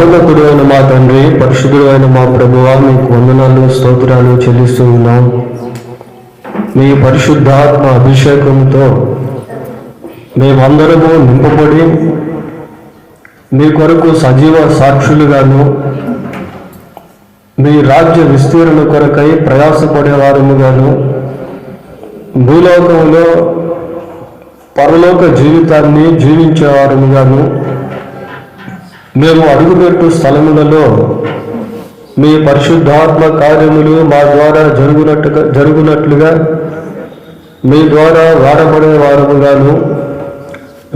మహోన్నతుడు అయిన మా తండ్రి, పరిశుద్ధుడు అయిన మా ప్రభువా, మీకు వందనాలు స్తోత్రాలు చెల్లిస్తూ ఉన్నాం. మీ పరిశుద్ధాత్మ అభిషేకంతో మేమందరము నింపబడి మీ కొరకు సజీవ సాక్షులుగాను, మీ రాజ్య విస్తీరణ కొరకై ప్రయాసపడేవారముగాను, భూలోకంలో పరలోక జీవితాన్ని జీవించేవారముగాను, మేము అడుగుపెట్టు స్థలములలో మీ పరిశుద్ధాత్మ కార్యములు మా ద్వారా జరుగునట్లుగా మీ ద్వారా వాడబడే వారముగాను,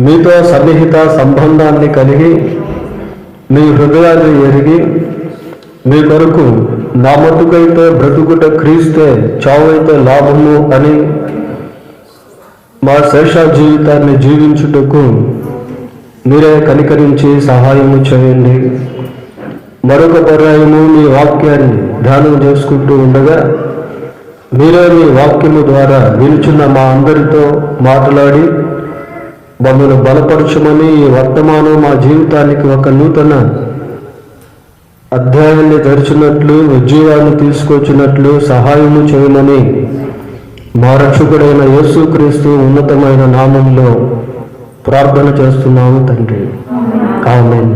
మీతో సన్నిహిత సంబంధాన్ని కలిగి మీ హృదయాన్ని ఎరిగి మీ కొరకు నా మట్టుకైతే బ్రతుకుట క్రీస్తే, చావైతే లాభము అని మా శేష జీవితాన్ని జీవించుటకు మీరే కనికరించి సహాయము చేయండి. మరొక పర్యాయము మీ వాక్యాన్ని ధ్యానం చేసుకుంటూ ఉండగా మీరే మీ వాక్యము ద్వారా వినుచున్న మా అందరితో మాట్లాడి మమ్మల్ని బలపరచమని, ఈ వర్తమానం మా జీవితానికి ఒక నూతన అధ్యాయాన్ని తెరిచినట్లు, ఉజ్జీవాన్ని తీసుకొచ్చినట్లు సహాయము చేయమని మా రక్షకుడైన యేసుక్రీస్తు ఉన్నతమైన నామంలో ప్రార్థన చేస్తున్నాము తండ్రి. ఆమేన్.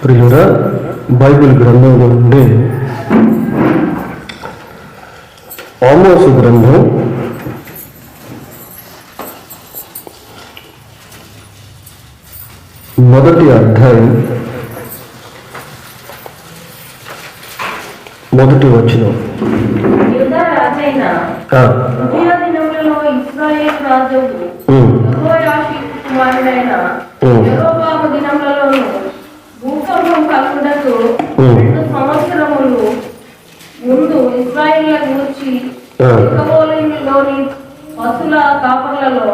ప్రియుడా, బైబిల్ గ్రంథంలో నుండి ఆమోసు గ్రంథం 1వ అధ్యాయం 1వ వచనం. భూకంపం కలుగుటకు 2 సంవత్సరములు ముందు ఇశ్రాయేలుల గూర్చి ఇకబోలీలోని పశుల కాపర్లలో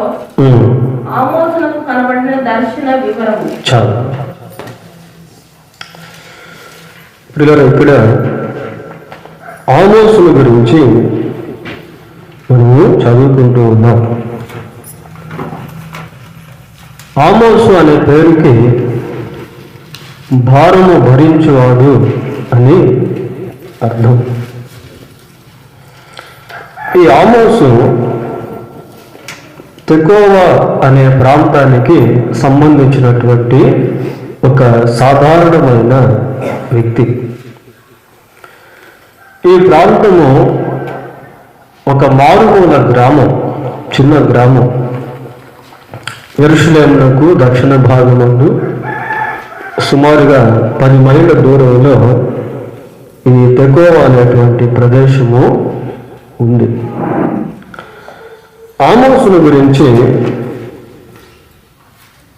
ఆమోసునకు కనబడిన దర్శన వివరము. చాలు. ఇక్కడ ఆమోసుల గురించి మనము చదువుకుంటూ ఉన్నాం. ఆమోసు అనే పేరుకి భారము భరించువాడు అని అర్థం. ఈ ఆమోసు తెకోవా అనే ప్రాంతానికి సంబంధించినటువంటి ఒక సాధారణమైన వ్యక్తి. ఈ ప్రాంతము ఒక మారుమూల గ్రామం, చిన్న గ్రామం. యెరూషలేమునకు దక్షిణ భాగమందు సుమారుగా 10 మైళ్ళ దూరంలో ఈ తెకోవా అనేటువంటి ప్రదేశము ఉంది. ఆమోసును గురించి,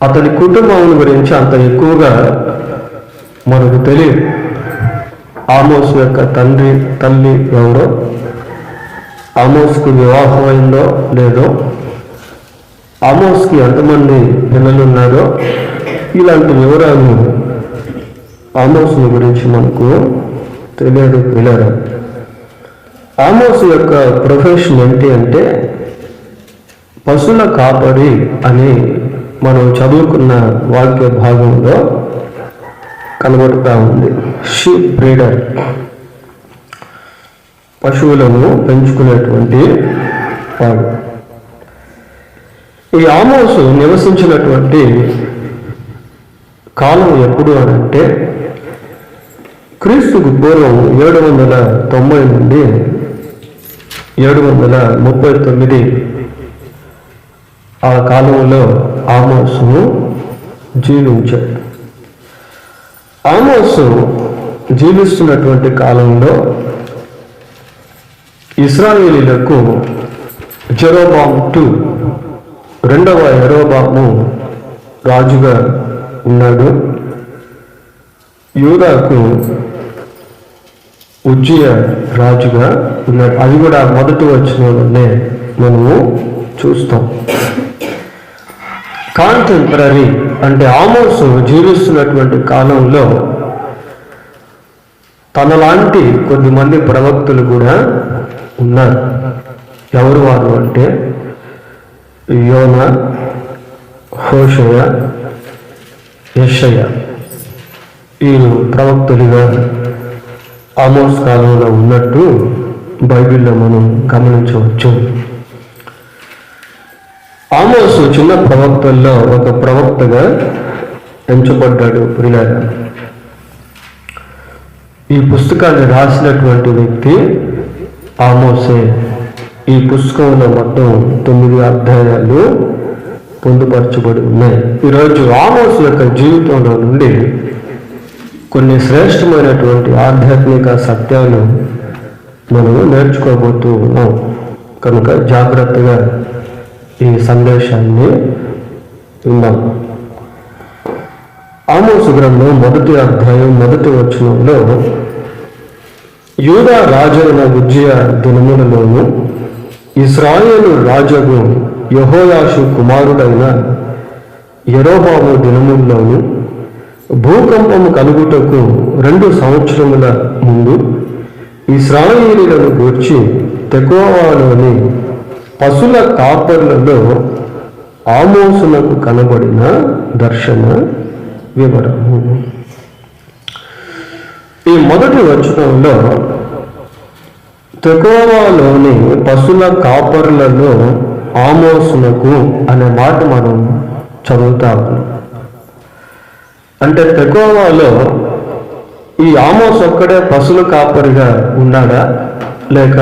అతని కుటుంబం గురించి అంత ఎక్కువగా మనకు తెలియదు. ఆమోసు యొక్క తల్లి ఎవరో, ఆమోసుకు వివాహం అయిందో లేదో, ఆమోస్కి ఎంతమంది పిల్లలు ఉన్నారో, ఇలాంటి వివరాలు ఆమోసుని గురించి మనకు తెలియదు. పిల్లలు, ఆమోసు యొక్క ప్రొఫెషన్ ఏంటి అంటే పశువుల కాపరి అని మనం చదువుకున్న వాక్య భాగంలో కనబడుతూ ఉంది. షీప్ బ్రీడర్, పశువులను పెంచుకునేటువంటి వాడు. ఈ ఆమోసు నివసించినటువంటి కాలం ఎప్పుడు అని అంటే క్రీస్తుకు పూర్వం 790 నుండి 739 ఆ కాలంలో ఆమోసు జీవించాడు. ఆమోసు జీవిస్తున్నటువంటి కాలంలో ఇశ్రాయేలీయులకు జెరోబాము 2, రెండవ యెరోబాము రాజుగా ఉన్నాడు. యూదాకు ఉజ్జియా రాజుగా ఉన్నాడు. అది కూడా మొదటి వచనంలోనే మనము చూస్తాం. కాంటెంపరీ అంటే ఆమోసు జీవిస్తున్నటువంటి కాలంలో తనలాంటి కొద్దిమంది ప్రవక్తలు కూడా ఉన్నారు. ఎవరు వారు అంటే యోనా, హోషేయ, యెషయా. వీరు ప్రవక్తలుగా ఆమోస్ కాలంలో ఉన్నట్టు బైబిల్లో మనం గమనించవచ్చు. ఆమోసు చిన్న ప్రవక్తల్లో ఒక ప్రవక్తగా ఎంచబడ్డాడు. ప్రియులారా, ఈ పుస్తకాన్ని రాసినటువంటి వ్యక్తి ఆమోసే. ఈ పుస్తకంలో మొత్తం 9 అధ్యాయాలు పొందుపరచబడి ఉన్నాయి. ఈరోజు ఆమోసు యొక్క జీవితంలో నుండి కొన్ని శ్రేష్టమైనటువంటి ఆధ్యాత్మిక సత్యాలు మనం నేర్చుకోబోతూ ఉన్నాం. కనుక జాగ్రత్తగా ఈ సందేశాన్ని విందాం. ఆమోసు గ్రంథం 1వ అధ్యాయం 1వ వచనంలో, యూదా రాజైన ఉజ్జియా దినములలోను ఇశ్రాయేలు రాజగు యెహోయాషు కుమారుడైన యెరోబాము దినముల్లోను భూకంపము కలుగుటకు 2 సంవత్సరముల ముందు ఇశ్రాయేలీయులను గూర్చి తెకోవలోని పశుల కాపర్లలో ఆమోసునకు కనబడిన దర్శన వివరము. ఈ మొదటి వచనంలో తెకోవలోని పశుల కాపర్లలో ఆమోసునకు అనే మాట మనం చదువుతాము. అంటే తెకోవలో ఈ ఆమోస్ ఒక్కడే పశుల కాపరిగా ఉన్నాడా, లేక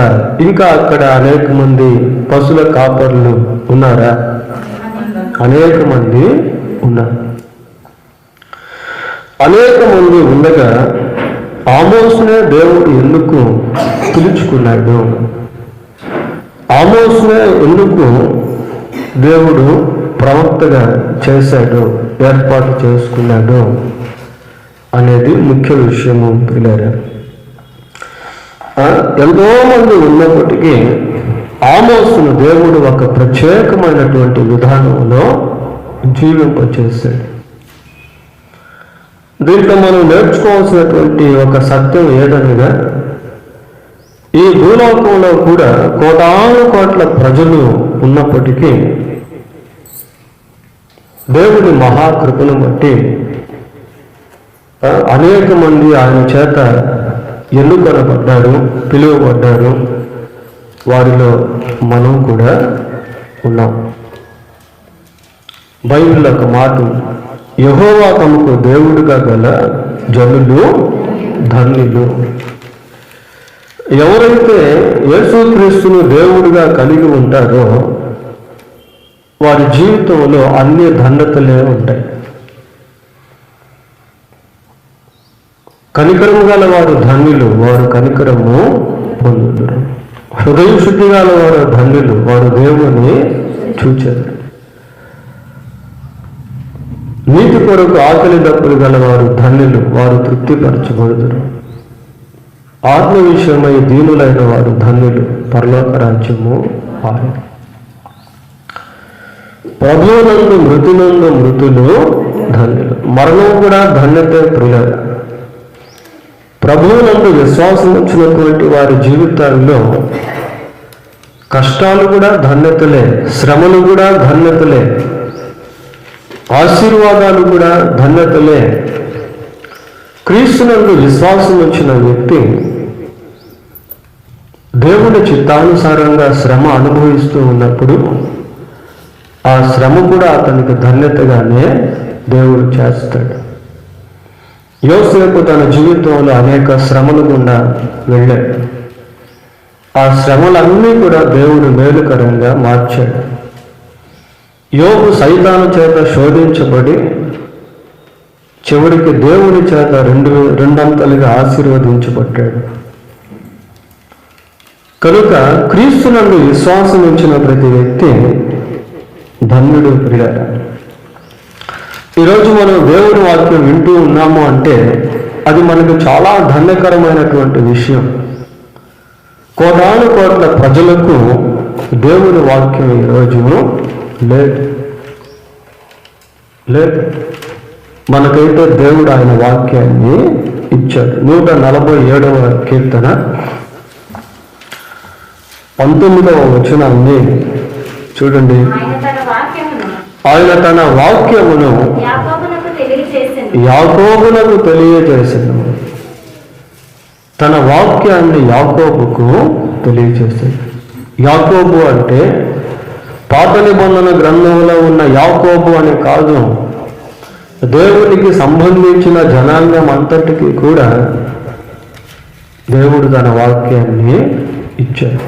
ఇంకా అక్కడ అనేక మంది పశుల కాపర్లు ఉన్నారా? అనేక మంది ఉన్నారు. అనేక మంది ఉండగా ఆమోసునే దేవుడు ఎందుకు పిలుచుకున్నాడు? ఆమోసునే ఎందుకు దేవుడు ప్రవక్తగా చేశాడు, ఏర్పాటు చేసుకున్నాడు అనేది ముఖ్య విషయము. పిల్లరా, ఎంతో మంది ఉన్నప్పటికీ ఆమోసును దేవుడు ఒక ప్రత్యేకమైనటువంటి విధానంలో జీవింపచేశాడు. దీంట్లో మనం నేర్చుకోవాల్సినటువంటి ఒక సత్యం ఏదనగా, ఈ భూలోకంలో కూడా కోటాను కోట్ల ప్రజలు ఉన్నప్పటికీ దేవుని మహాకృపను బట్టి అనేక మంది ఆయన చేత ఎన్నుకొనబడ్డారు, పిలువబడ్డారు. వారిలో మనం కూడా ఉన్నాం. బైబిల్ ఒక మాట, యెహోవా తమకు దేవుడుగా గల జనులు ధన్యులు. ఎవరైతే యేసుక్రీస్తును దేవుడిగా కలిగి ఉంటారో వారి జీవితంలో అన్ని ధన్యతలే ఉంటాయి. కనికరము గల వారు ధన్యులు, వారు కనికరము పొందుదురు. హృదయ శుద్ధి గల వారు ధన్యులు, వారు దేవుని చూచారు. నీతి కొరకు ఆకలి దప్పులు గలవారు ధన్యులు, వారు తృప్తిపరచబడుదురు. ఆత్మ విషయమై దీనులైన వారు ధన్యులు, పరలోక రాజ్యము వారు. ప్రభువునందు మృతునందు మృతులు ధన్యులు. మరణం కూడా ధన్యతే ప్రియుల. ప్రభువునందు విశ్వాసం వచ్చినటువంటి వారి జీవితాల్లో కష్టాలు కూడా ధన్యతలే, శ్రమలు కూడా ధన్యతలే, ఆశీర్వాదాలు కూడా ధన్యతలే. క్రీస్తునందు విశ్వాసం వచ్చిన వ్యక్తి దేవుని చిత్తానుసారంగా శ్రమ అనుభవిస్తూ ఉన్నప్పుడు ఆ శ్రమ కూడా అతనికి ధన్యతగానే దేవుడు చేస్తాడు. యోసేపు తన జీవితంలో అనేక శ్రమలు గుండా వెళ్ళాడు. ఆ శ్రమలన్నీ కూడా దేవుడు మేలుకరంగా మార్చాడు. యోబు సైతాను చేత శోధించబడి చివరికి దేవుని చేత రెండంతలుగా ఆశీర్వదించబడ్డాడు. కనుక క్రీస్తునందు విశ్వాసం ఉంచిన ప్రతి వ్యక్తి ధన్యుడు. ప్రియులారా, ఈరోజు మనం దేవుని వాక్యం వింటూ ఉన్నాము అంటే అది మనకు చాలా ధన్యకరమైనటువంటి విషయం. కోటాను కోట్ల ప్రజలకు దేవుని వాక్యం ఈరోజు లేదు. మనకైతే దేవుడు ఆయన వాక్యాన్ని ఇచ్చాడు. 147వ కీర్తన 19వ వచనాన్ని చూడండి. ఆయన తన వాక్యమును యాకోబునకు తెలియజేసెను. తన వాక్యాన్ని యాకోబుకు తెలియజేశాడు. యాకోబు అంటే పాత నిబంధన గ్రంథంలో ఉన్న యాకోబు అని కాదు, దేవునికి సంబంధించిన జనాంగం అంతటికి కూడా దేవుడు తన వాక్యాన్ని ఇచ్చాడు.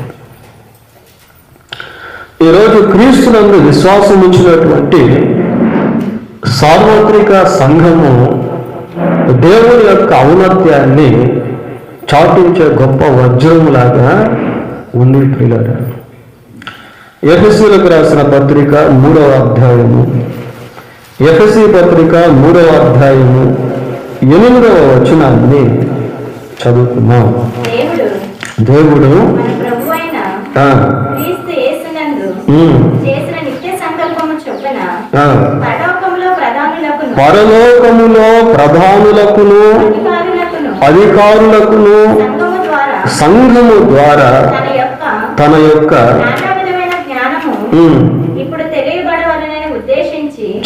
ఈరోజు క్రీస్తునందు విశ్వాసం ఇచ్చినటువంటి సార్వత్రిక సంఘము దేవుని యొక్క ఔన్నత్యాన్ని చాటించే గొప్ప వజ్రములాగా ఉంది. ప్రియులారా, ఎఫెసీయులకు రాసిన పత్రిక 3వ అధ్యాయము, ఎఫెసీ పత్రిక 3వ అధ్యాయము 8వ వచనాన్ని చదువుతున్నాం. దేవుడు పరలోకములో ప్రధానులకును అధికారులకును సంఘము ద్వారా తన యొక్క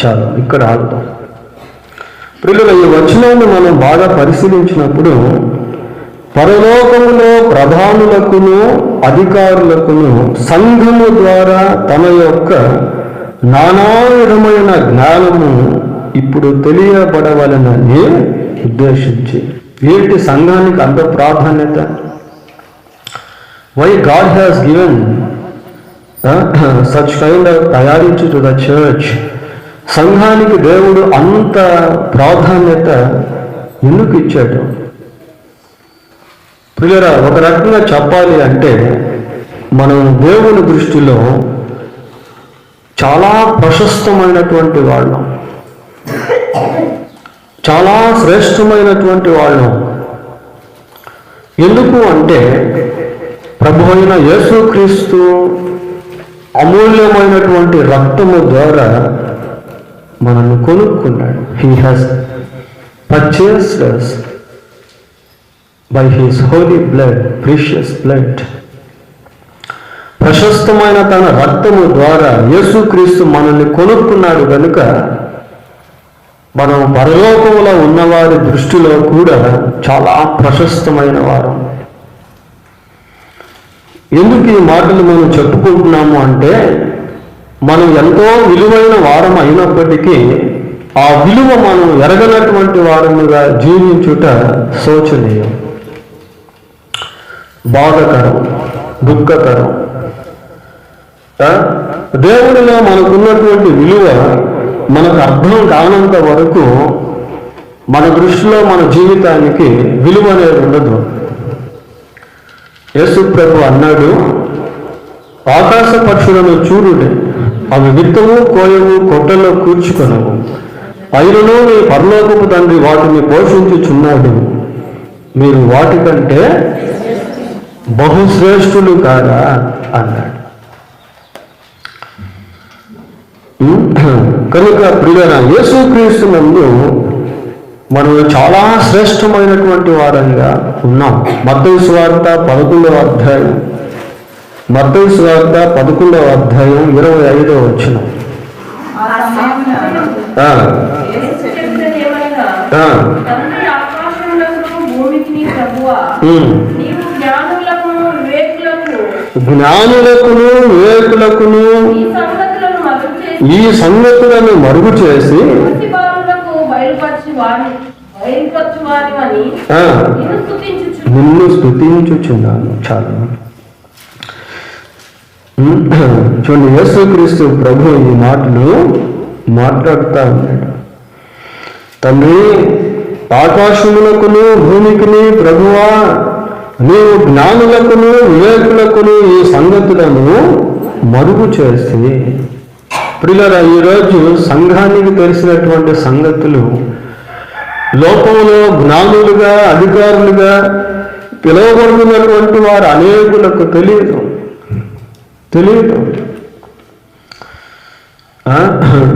చాలు ఇక్కడ ఆగుతాం. ప్రియుల, ఈ వచనాన్ని మనం బాగా పరిశీలించినప్పుడు పరలోకములో ప్రధానులకును అధికారులకును సంఘము ద్వారా తన యొక్క నానా విధమైన జ్ఞానము ఇప్పుడు తెలియబడవలనని ఉద్దేశించి. ఏంటి సంఘానికి అంత ప్రాధాన్యత? Why God has given such kind of priority to the church? సంఘానికి దేవుడు అంత ప్రాధాన్యత ఎందుకు ఇచ్చాడు? ప్రియులారా, ఒక రకంగా చెప్పాలి అంటే మనం దేవుని దృష్టిలో చాలా ప్రశస్తమైనటువంటి వాళ్ళం, చాలా శ్రేష్టమైనటువంటి వాళ్ళం. ఎందుకు అంటే ప్రభు అయిన యేసుక్రీస్తు అమూల్యమైనటువంటి రక్తము ద్వారా మనల్ని కొనుక్కున్నాడు. He has purchased us by his holy blood, precious blood. ప్రశస్తమైన తన రక్తము ద్వారా యేసుక్రీస్తు మనల్ని కొనుక్కున్నాడు కనుక మనం పరలోకములో ఉన్నవారి దృష్టిలో కూడా చాలా ప్రశస్తమైన వారం. ఎందుకు ఈ మాటలు మనం చెప్పుకుంటున్నాము అంటే మనం ఎంతో విలువైన వారం అయినప్పటికీ ఆ విలువ మనం ఎరగనటువంటి వారముగా జీవించుట శోచనీయం, బాధకరం, దుఃఖకరం. దేవుడిలో మనకున్నటువంటి విలువ మనకు అర్థం కానంత వరకు మన దృష్టిలో మన జీవితానికి విలువ అనేది ఉండదు. యేసు ప్రభు అన్నాడు, ఆకాశ పక్షులను చూడుడి, అవి విత్తము కోయవు, కొట్టలో కూర్చుకొనవు, అయినను నీ పరలోకపు తండ్రి వాటిని పోషించుచున్నాడు, మీరు వాటికంటే బహుశ్రేష్ఠులు కాదా అన్నాడు. కనుక ప్రియులైన యేసుక్రీస్తునందు మనం చాలా శ్రేష్టమైనటువంటి వారంగా ఉన్నాం. మత్తయి సువార్త 11వ అధ్యాయం, మత్తయి సువార్త 11వ అధ్యాయం 25వ వచనం. జ్ఞానులకును వివేకులకును ఈ సంగతులను మరుగు చేసి నిన్ను స్తుతించుచున్నాను. చాలు. చూడండి, యేసుక్రీస్తు ప్రభు ఈ మాటలు మాట్లాడుతూ ఉన్నాడు. తండ్రి, ఆకాశములకును భూమికిని ప్రభువా, నీవు జ్ఞానులకును వివేకులకును ఈ సంగతులను మరుగు చేసి. ప్రియులారా, ఈరోజు సంఘానికి తెలిసినటువంటి సంగతులు లోకంలో జ్ఞానులుగా అధికారులుగా పిలువబడుతున్నటువంటి వారు అనేకులకు తెలియదు.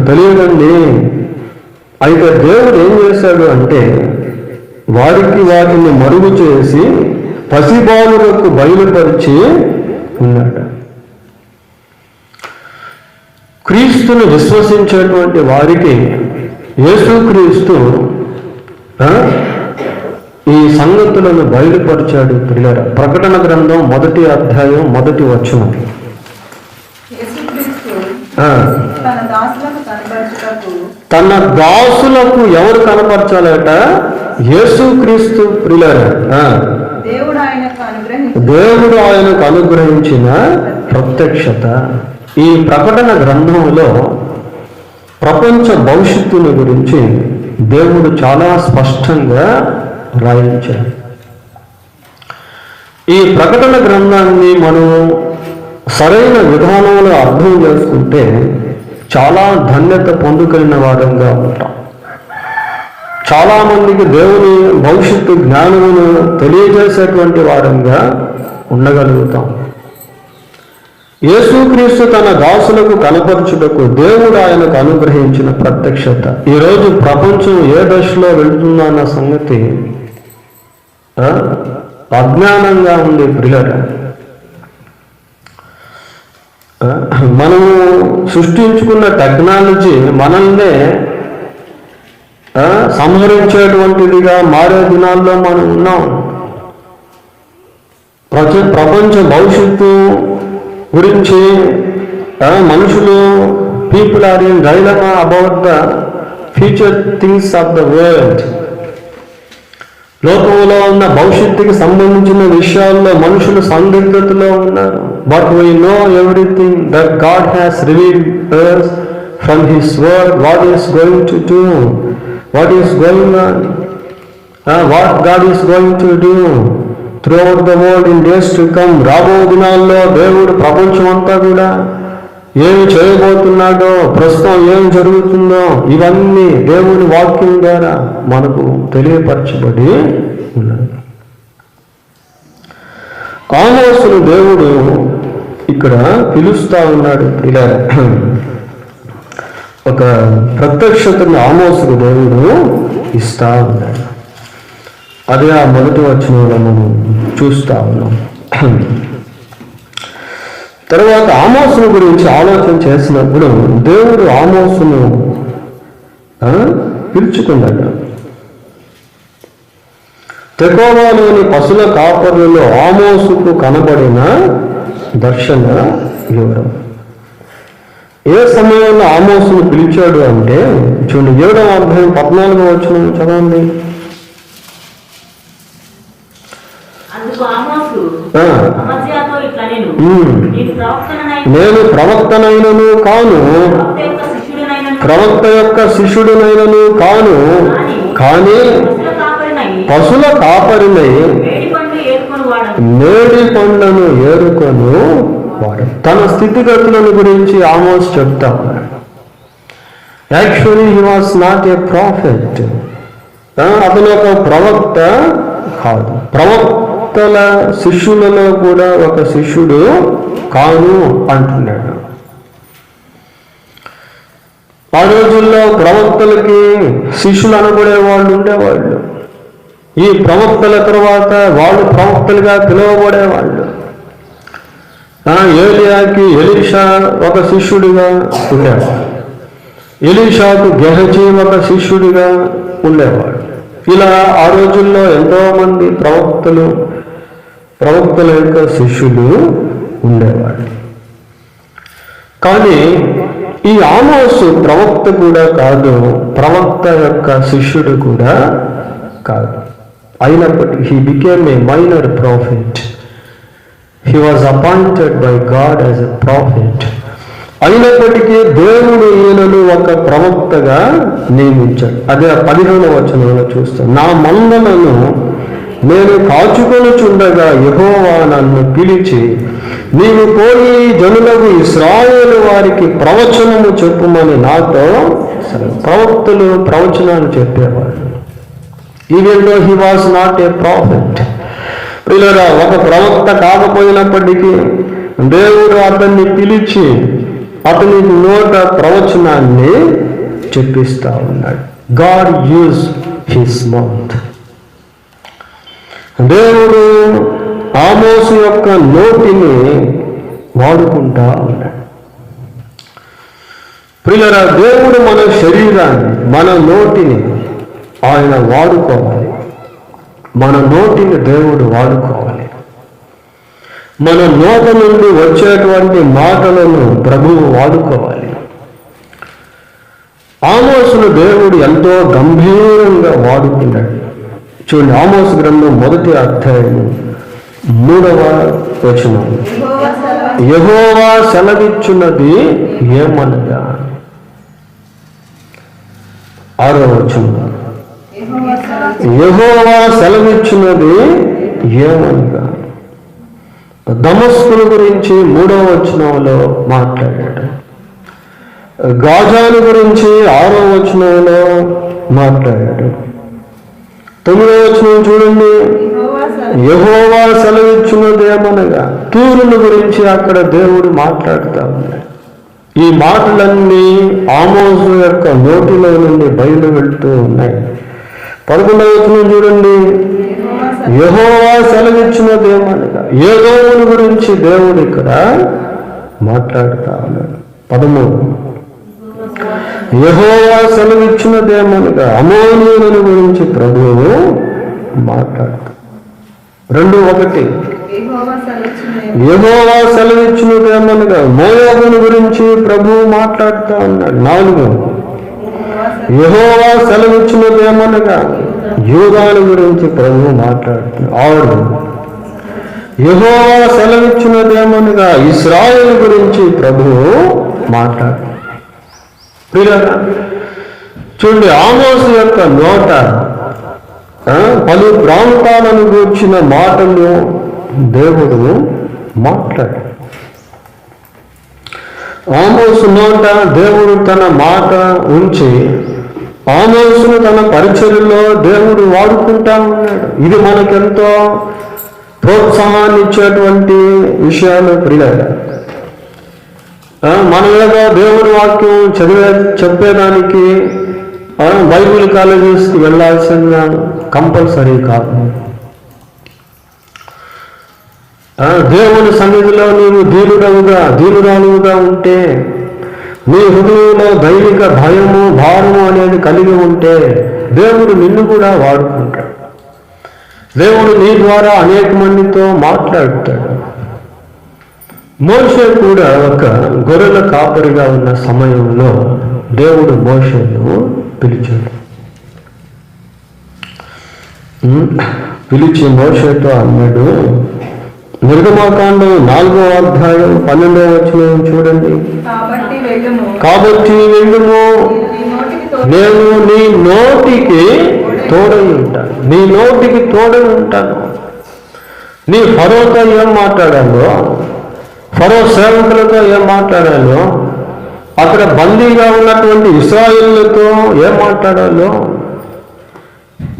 తెలియదండి. అయితే దేవుడు ఏం చేశాడు అంటే వారికి వాటిని మరుగు చేసి పసిబాలులకు బయలుపరిచి ఉన్నాడు. క్రీస్తును విశ్వసించేటువంటి వారికి యేసుక్రీస్తు ఈ సంగతులను బయలుపరిచాడు. ప్రియులారా, ప్రకటన గ్రంథం 1వ అధ్యాయం 1వ వచనం. తన దాసులకు ఎవరు కనపరచాలట? యేసుక్రీస్తు. ప్రియులారా, దేవుడు ఆయనకు అనుగ్రహించిన ప్రత్యక్షత. ఈ ప్రకటన గ్రంథంలో ప్రపంచ భవిష్యత్తుని గురించి దేవుడు చాలా స్పష్టంగా రాయించాడు. ఈ ప్రకటన గ్రంథాన్ని మనం సరైన విధానంలో అర్థం చేసుకుంటే చాలా ధన్యత పొందుకలిగిన వారంగా ఉంటాం. చాలామందికి దేవుని భవిష్యత్తు జ్ఞానమును తెలియజేసేటువంటి వారంగా ఉండగలుగుతాం. యేసుక్రీస్తు తన దాసులకు కనపరచుటకు దేవుడు ఆయనకు అనుగ్రహించిన ప్రత్యక్షత. ఈరోజు ప్రపంచం ఏ దశలో వెళుతుందన్న సంగతి అజ్ఞానంగా ఉంది. ప్రియులారా, మనము సృష్టించుకున్న టెక్నాలజీ మనల్నే సంహరించేటువంటిదిగా మారే దినాల్లో మనం ఉన్నాం. ప్రపంచ భవిష్యత్తు గురించి మనుషులు people are in dilemma about the future things of the world. లోకంలో ఉన్న భవిష్యత్తుకి సంబంధించిన విషయాల్లో మనుషులు సందిగ్ధతలో ఉన్నారు. But we know everything that God has revealed us from his word, what is going to do, what is going on, what God is going to do throughout the world in days to come. రాబో దినాల్లో దేవుడు ప్రపంచం అంతా కూడా ఏమి చేయబోతున్నాడో, ప్రస్తుతం ఏం జరుగుతుందో ఇవన్నీ దేవుని వాక్యం ద్వారా మనకు తెలియపరచబడి ఉన్నది. ఆమోసును దేవుడు ఇక్కడ పిలుస్తా ఉన్నాడు. ఇలా ఒక ప్రత్యక్షతను ఆమోసుకు దేవుడు ఇస్తా ఉన్నాడు. అదే ఆ మొదటి వచనంలో మనం చూస్తా ఉన్నాం. తర్వాత ఆమోసును గురించి ఆలోచన చేసినప్పుడు దేవుడు ఆమోసును పిలుచుకున్నాడు. తెకోవాలోని పశుల కాపరులలో ఆమోసుకు కనబడిన దర్శన వివరం. ఏ సమయంలో ఆమోసును పిలిచాడు అంటే చూడండి, 7వ అధ్యాయం 14వ వచనం చదవండి. నేను ప్రవక్తనైనను కాను, ప్రవక్త యొక్క శిష్యుడినైనను కాను, కానీ పశుల కాపరినై మేడి పండ్లను ఏరుకొను వాడు. తన స్థితిగతులను గురించి ఆమోస్ చెప్తా ఉన్నాడు. Actually he was not a prophet. అతను ఒక ప్రవక్త కాదు. ప్రవక్తల శిష్యులలో కూడా ఒక శిష్యుడు కాను అంటున్నాడు. ఆ రోజుల్లో ప్రవక్తలకి శిష్యులు అనబడే వాళ్ళు ఉండేవాళ్ళు. ఈ ప్రవక్తల తర్వాత వాళ్ళు ప్రవక్తలుగా పిలువబడేవాళ్ళు. ఏలియాకి ఎలీషా ఒక శిష్యుడిగా ఉండేవాడు. ఎలీషాకు గెహజీ ఒక శిష్యుడిగా ఉండేవాడు. ఇలా ఆ రోజుల్లో ఎంతో మంది ప్రవక్తల యొక్క శిష్యులు ఉండేవాడు. కానీ ఈ ఆమోసు ప్రవక్త కూడా కాదు, ప్రవక్త యొక్క శిష్యుడు కూడా కాదు. అయినప్పటికీ he became a minor prophet. He was appointed by God as a prophet. అయినప్పటికీ దేవుడు ఈయనను ఒక ప్రవక్తగా నియమించాడు. అదే 15వ వచనంలో చూస్తాం. నా మందలను నేను కాచుకొనుచుండగా యెహోవా నన్ను పిలిచి, నీవు పోయి జనులకు ఇశ్రాయేలు వారికి ప్రవచనము చెప్పుమని నాతో. ప్రవక్తలు ప్రవచనాలు చెప్పేవారు. Even though he was not a prophet. ప్రియులారా, ఒక ప్రవక్త కాకపోయినప్పటికీ దేవుడు అతన్ని పిలిచి అతని నోట ప్రవచనాన్ని చెప్పిస్తా ఉన్నాడు. God use his mouth. దేవుడు ఆమోసు యొక్క నోటిని వాడుకుంటా ఉన్నాడు. ప్రియులారా, దేవుడు మన శరీరాన్ని, మన నోటిని ఆయన వాడుకోవాలి. మన నోటిని దేవుడు వాడుకోవాలి. మన నోట నుండి వచ్చేటువంటి మాటలను ప్రభువు వాడుకోవాలి. ఆమోసును దేవుడు ఎంతో గంభీరంగా వాడుకున్నాడు. చూడండి, ఆమోసు గ్రంథం 1వ అధ్యాయము 3వ వచనం. యెహోవా సెలవిచ్చున్నది ఏమనగా, 6వ వచనం. యెహోవా సెలవిచ్చున్నది ఏమనగా, దమస్కుల గురించి 3వ వచనంలో మాట్లాడాడు. గాజాను గురించి 6వ వచనంలో మాట్లాడాడు. 9వ వచనం చూడండి, యెహోవా సెలవిచ్చున్నదేమనగా, తూరుల గురించి అక్కడ దేవుడు మాట్లాడుతా ఉన్నాడు. ఈ మాటలన్నీ ఆమోసు యొక్క నోటిలో నుండి బయలు వెళ్తూ ఉన్నాయి. 11వ వచనం చూడండి, యెహోవా సెలవిచ్చినదేమనగా, ఏదోముల గురించి దేవుడు ఇక్కడ మాట్లాడుతా ఉన్నాడు. 13, యెహోవా సెలవిచ్చినదేమనగా, అమోనీయుల గురించి ప్రభువు మాట్లాడుతాడు. 2:1, యెహోవా సెలవిచ్చినదేమనగా, మోయాబుల గురించి ప్రభువు మాట్లాడుతా ఉన్నాడు. 4, యెహోవా సెలవిచ్చినదేమనగా, యూదాల గురించి ప్రభువు మాట్లాడుతున్నాడు. 6, యెహోవా సెలవిచ్చినదేమనగా, ఇశ్రాయేలు గురించి ప్రభువు మాట్లాడుతున్నాడు. చూడండి, ఆమోసు యొక్క నోట పలు ప్రాంతాలను గూర్చిన మాటలు దేవుడు మాట్లాడు. ఆమోసు నోట దేవుడు తన మాట ఉంచి ఆమోసును తన పరిచర్యలో దేవుడు వాడుకుంటా ఉన్నాడు. ఇది మనకెంతో ప్రోత్సాహాన్ని ఇచ్చేటువంటి విషయాలు. ప్రియులారా, మనం ఏదో దేవుడి వాక్యం చెప్పేదానికి బైబిల్ కాలేజెస్కి వెళ్ళాల్సిన కంపల్సరీ కాదు. దేవుని సన్నిధిలో నీవు దీనురాలుగా ఉంటే, నీ హృదయంలో దైవిక భయము భారము అనేది కలిగి ఉంటే దేవుడు నిన్ను కూడా వాడుకుంటాడు. దేవుడు నీ ద్వారా అనేక మందితో మాట్లాడుతాడు. మోషే కూడా ఒక గొర్రెల కాపరిగా ఉన్న సమయంలో దేవుడు మోషేను పిలిచాడు. పిలిచి మోషేతో అన్నాడు, నిర్గమాకాండం 4వ అధ్యాయం 12వ వచనం చూడండి. కాబట్టి వెళ్ళుము, నేను నీ నోటికి తోడై ఉంటాను. నీ నోటికి తోడై ఉంటాను. నీ ఫరోతో ఏం మాట్లాడాలో, ఫరో సేవకులతో ఏం మాట్లాడాలో, అక్కడ బందీగా ఉన్నటువంటి ఇశ్రాయేలులతో ఏం మాట్లాడాలో,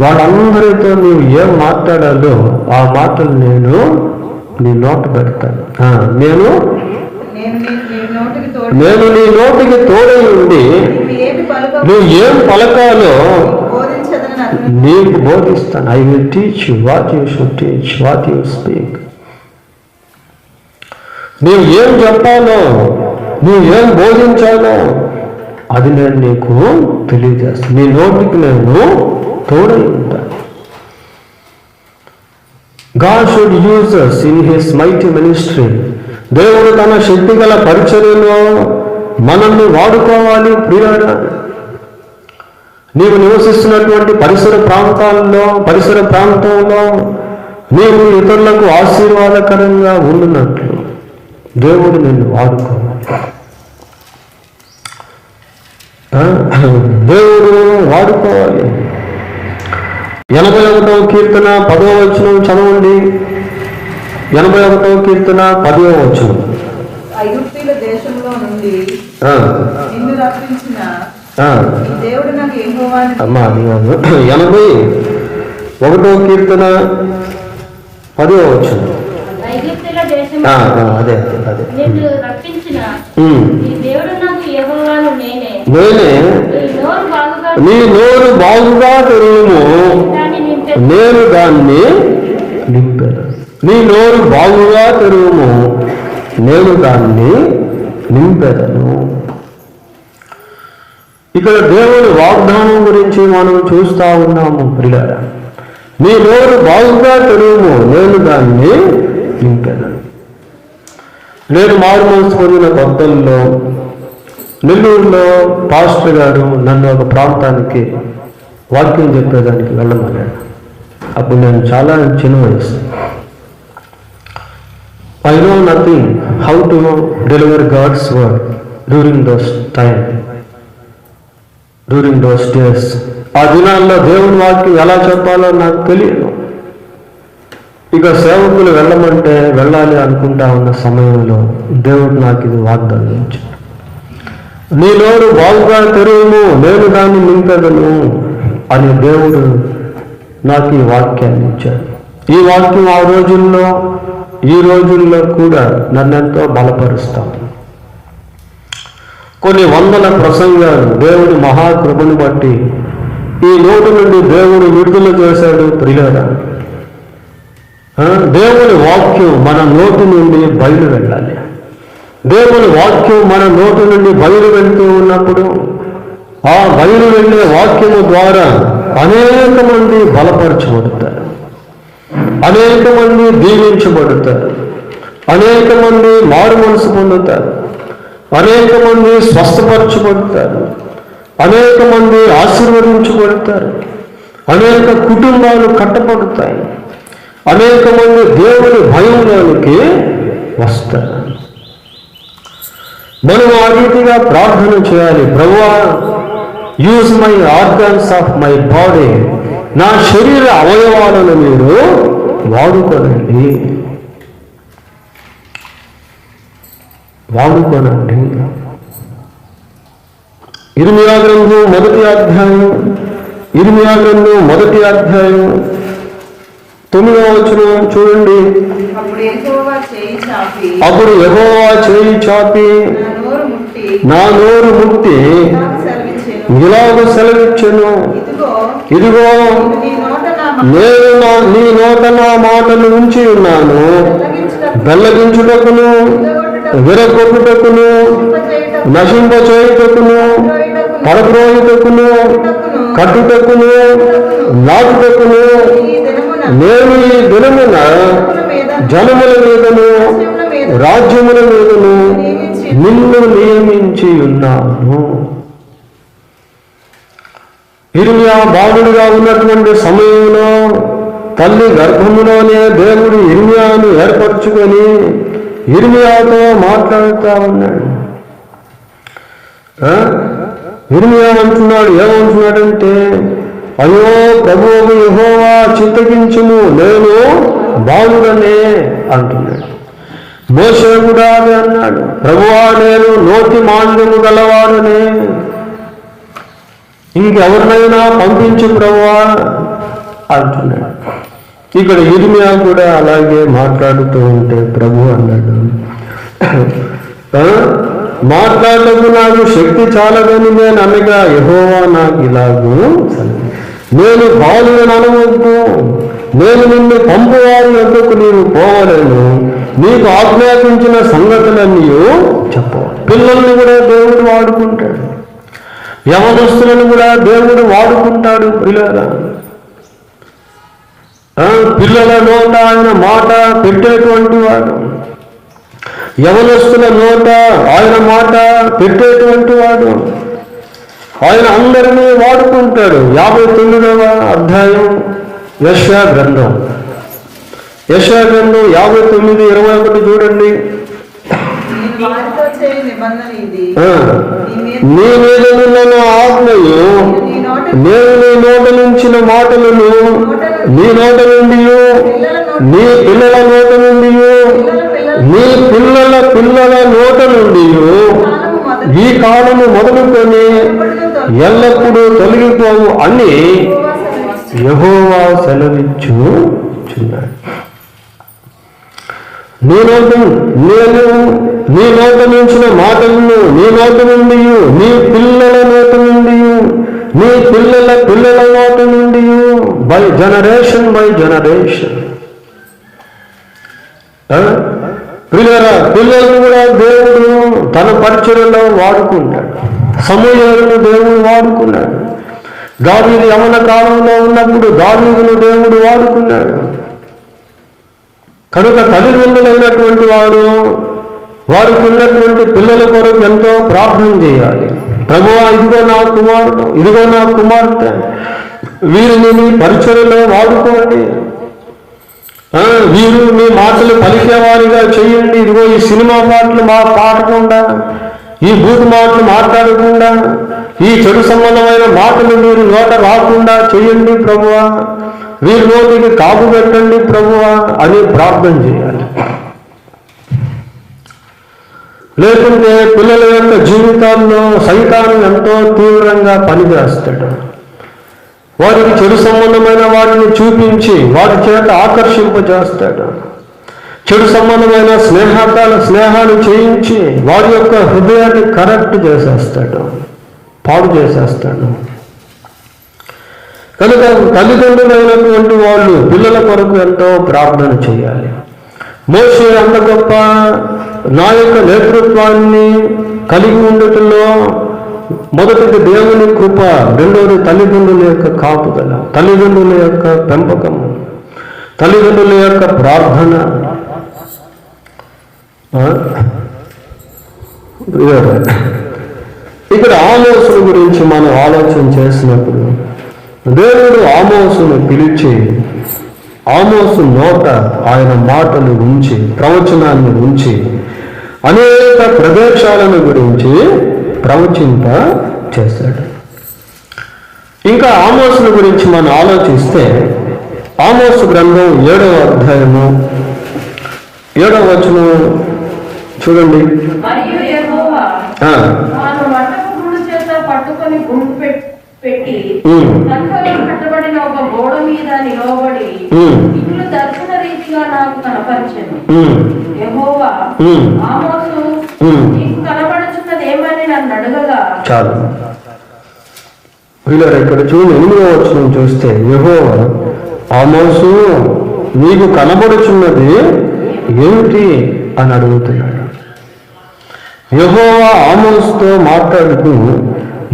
వాళ్ళందరితో నీవు ఏం మాట్లాడాలో ఆ మాటలు నేను నీ నోట పెడతాను. నేను నీ నోటికి తోడై ఉండి నువ్వు ఏం పలకాలో నీకు బోధిస్తాను. I will teach you what you should teach, what you speak. నీవు ఏం చెప్పాలో, నువ్వు ఏం బోధించాలో అది నేను నీకు తెలియజేస్తాను. నీ నోటికి నేను తోడై ఉంటాను. God should use us in His mighty ministry. దేవుడు తన శక్తి గల పరిచర్యలో మనల్ని వాడుకోవాలి. ప్రియులారా, నీవు నివసిస్తున్నటువంటి పరిసర ప్రాంతంలో నీవు ఇతరులకు ఆశీర్వాదకరంగా ఉండున్నట్లు దేవుడు నిన్ను వాడుకోవాలి. దేవుడు వాడుకోవాలి. 81వ కీర్తన 10వ వచనం చదవండి. 81వ కీర్తన 10వ వచనం. ఐగుప్తీయుల దేశంలో నుండి నిన్ను రప్పించిన దేవుడు నాకు యెహోవా అని. అమ్మా, 81వ కీర్తన 10వ వచనం. అదే నేనే నీ నోరు బాగుగా తెరువుము, నేను దాన్ని నింపాను. నీ నోరు బాగుగా తెరువుము, నేను దాన్ని నింపెదను. ఇక్కడ దేవుని వాగ్దానం గురించి మనం చూస్తా ఉన్నాము ప్రియులారా. నీ నోరు బాగుగా తెరువుము, నేను దాన్ని నింపెదను. నేను మారుమనసు పొందిన కొత్తల్లో నెల్లూరులో పాస్టర్ గారు నన్ను ఒక ప్రాంతానికి వాక్యం చెప్పేదానికి వెళ్ళమన్నాడు. అప్పుడు నేను చాలా చిన్న వయసు. I know nothing how to deliver God's word during those days. ఆ దినాల్లో దేవుని వాక్యం ఎలా చెప్పాలో నాకు తెలియదు. ఇక సేవకులు వెళ్ళమంటే వెళ్ళాలి అనుకుంటా ఉన్న సమయంలో దేవుడు నాకు ఇది వాగ్దానం ఇచ్చాడు. నీ నోరు బాగుగా తెరువుము, నేను దాన్ని నింపెదను అని దేవుడు నాకు ఈ వాక్యాన్ని ఇచ్చాడు. ఈ వాక్యం ఆ రోజుల్లో ఈ రోజుల్లో కూడా నన్నెంతో బలపరుస్తాను. కొన్ని వందల ప్రసంగాలు దేవుడి మహాకృపను బట్టి ఈ నోటి నుండి దేవుడు విడుదల చేశాడు ప్రియులారా. దేవుని వాక్యం మన నోటి నుండి బయలు వెళ్ళాలి. దేవుని వాక్యం మన నోటి నుండి బయలు వెళ్తూ ఉన్నప్పుడు ఆ బయలు వెళ్ళే వాక్యము ద్వారా అనేక మంది బలపరచబడతారు, అనేక మంది దీవించబడతారు, అనేక మంది మారు మనసు పొందుతారు, అనేక మంది స్వస్థపరచబడతారు, అనేక మంది ఆశీర్వదించబడతారు, అనేక కుటుంబాలు కట్టబడతాయి, అనేక మంది దేవుని భయంలోనికి వస్తారు. మనం ఆ రీతిగా ప్రార్థన చేయాలి. ప్రభువా, use my organs of my body, నా శరీర అవయవాలను మీరు వాడుకోనండి. ఇర్మియా గ్రంథం మొదటి అధ్యాయం 9వ వచనం చూడండి. అప్పుడు యెహోవా చేయి చాపి నా నోరు ముట్టి ఇలాగ సెలవిచ్చెను, ఇదిగో నేను నీ నోట నా మాటలు ఉంచి ఉన్నాను, బెల్లగించుటకును, విరగొట్టుటకును, నశింపచేయుటకును, పడద్రోయుటకును, కట్టుటకును, నాటుటకును నేను ఈ దినమున జనముల మీదను రాజ్యముల మీదను నిన్ను నియమించి ఉన్నాను. ఇర్మియా బాలుడుగా ఉన్నటువంటి సమయంలో తల్లి గర్భములోనే దేవుడు ఇర్మియాను ఏర్పరచుకొని ఇర్మియాతో మాట్లాడుతూ ఉన్నాడు. ఇర్మియా అంటున్నాడు, ఏమంటున్నాడంటే, అయ్యో ప్రభువు యెహోవా చింతకించుము, నేను బాలుడనే అంటున్నాడు. మోషే కూడా అదే అన్నాడు, ప్రభువా నేను నోటి మాంద్యము గలవాడనే, ఇంకెవరినైనా పంపించు ప్రభువా అంటున్నాడు. ఇక్కడ ఇర్మియా కూడా అలాగే మాట్లాడుతూ ఉంటే ప్రభు అన్నాడు, మాట్లాడటకు నాకు శక్తి చాలదని నేను అనగా యెహోవా నాకు ఇలాగూ, నేను బాలుని అనవద్దు, నేను నిన్ను పంపువారి వద్దకు నీవు పోవలేను, నీకు ఆజ్ఞాపించిన సంగతులన్నీ చెప్పవాలి. పిల్లల్ని కూడా దేవుడు వాడుకుంటాడు, యవనస్తులను కూడా దేవుడు వాడుకుంటాడు. పిల్లల నోట ఆయన మాట పెట్టేటువంటి వాడు, యవనస్తుల నోట ఆయన మాట పెట్టేటువంటి వాడు. ఆయన అందరినీ వాడుకుంటాడు. 59వ అధ్యాయం యెషయా గ్రంథం 59:21 చూడండి. నీ మీద నిన్న ఆజ్ఞయు నేను నీ నోట నుంచిన మాటలను నీ నోట నుండి, నీ పిల్లల నోట నుండి, నీ పిల్లల పిల్లల నోట నుండి ఈ కాలము మొదలుకొని ఎల్లప్పుడూ తొలగిపోవు అని యెహోవా సెలవిచ్చుచున్నాడు. నేను నీ నోట నుంచిన మాటలను నీ నోట నుండి, నీ పిల్లల నోట నుండి, నీ పిల్లల పిల్లల నోట నుండి, బై జనరేషన్ పిల్లలను కూడా దేవుడు తన పరిచర్యలో వాడుకుంటాడు. సమూయేలును దేవుడు వాడుకున్నాడు. దావీదు యవన కాలంలో ఉన్నప్పుడు దావీదును దేవుడు వాడుకున్నాడు. కనుక తల్లిదండ్రులైనటువంటి వారు వారికి ఉన్నటువంటి పిల్లల కొరకు ఎంతో ప్రార్థన చేయాలి. ప్రభువా, ఇదిగో నా కుమారుడు, ఇదిగో నా కుమార్తె, వీరిని మీ పరిచర్యలో వాడుకోండి, వీరు మీ మాటలు పలికేవారిగా చేయండి. ఇదిగో ఈ సినిమా పాటలు పాడకుండా, ఈ బూతు మాటలు మాట్లాడకుండా, ఈ చెడు సంబంధమైన మాటలు మీరు నోట రాకుండా చేయండి ప్రభువా, వీరి నోటికి కాపు పెట్టండి ప్రభువా అని ప్రార్థన చేయాలి. లేకుంటే పిల్లల యొక్క జీవితాల్లో సైతాను ఎంతో తీవ్రంగా పనిచేస్తాడు. వారికి చెడు సంబంధమైన వాటిని చూపించి వారి చేత ఆకర్షింపజేస్తాడు. చెడు సంబంధమైన స్నేహాలు చేయించి వారి యొక్క హృదయాన్ని కరెక్ట్ చేసేస్తాడు, పాడు చేసేస్తాడు. కనుక తల్లిదండ్రులైనటువంటి వాళ్ళు పిల్లల కొరకు ఎంతో ప్రార్థన చేయాలి. మోషే అంత గొప్ప నాయక నేతృత్వాన్ని కలిగి ఉండటంలో మొదటిది దేవుని కృప, రెండవది తల్లిదండ్రుల యొక్క కాపుదల, తల్లిదండ్రుల యొక్క పెంపకము, తల్లిదండ్రుల యొక్క ప్రార్థన. ఇక్కడ ఆమోసుల గురించి మనం ఆలోచన చేసినప్పుడు దేవుడు ఆమోసును పిలిచి ఆమోసు నోట ఆయన మాటలు ఉంచి, ప్రవచనాన్ని ఉంచి అనేక ప్రదేశాలను గురించి ప్రవచింప చేశాడు. ఇంకా ఆమోసుల గురించి మనం ఆలోచిస్తే ఆమోసు గ్రంథం 7వ అధ్యాయము 7వ వచనం చూడండి. మరియు యెహోవా తాను వట్టపు గుండు చేత పట్టుకొని గుండు పెట్టి సంఖ్యలో కట్టబడిన ఒక గోడ మీద నిలవబడి ఇట్లు దర్శన రీతిగా నాకు కనపరిచెను. యెహోవా, ఆమోసు, నీకు కనబడుచున్నది ఏమని నన్ను అడగగా. చాలు ఇక్కడ చూడండి, 8వ వచనం చూస్తే యెహోవా, ఆమోసు, నీకు కనబడుచున్నది ఏమిటి అని అడుగుతున్నాడు. యెహోవా ఆమోసుతో మాట్లాడుతూ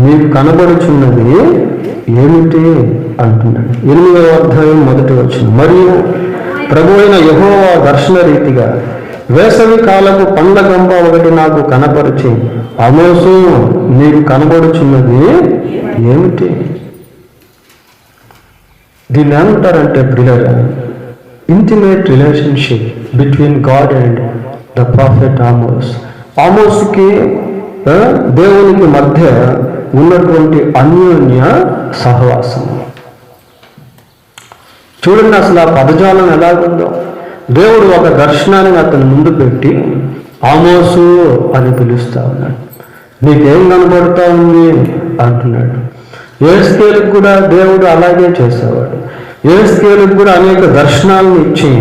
నీకు కనబడుచున్నది ఏమిటి అంటున్నాడు. 8వ అధ్యాయం 1వ వచనం. మరియు ప్రభు అయిన యెహోవా దర్శన రీతిగా వేసవి కాలపు పండ్లగంప ఒకటి నాకు కనపరిచి, ఆమోసు, నీకు కనబడుచున్నది ఏమిటి? దీన్ని ఏమంటారంటే brother, intimate relationship between God and the prophet Amos. ఆమోస్కి దేవునికి మధ్య ఉన్నటువంటి అన్యోన్య సహవాసం చూడండి. అసలు ఆ పదజాలం ఎలాగుందో. దేవుడు ఒక దర్శనాన్ని అతని ముందు పెట్టి ఆమోసు అని పిలుస్తా ఉన్నాడు. నీకేం కనబడుతూ ఉంది అంటున్నాడు. యెహెజ్కేలుకు కూడా దేవుడు అలాగే చేసేవాడు. యెహెజ్కేలుకు కూడా అనేక దర్శనాలను ఇచ్చి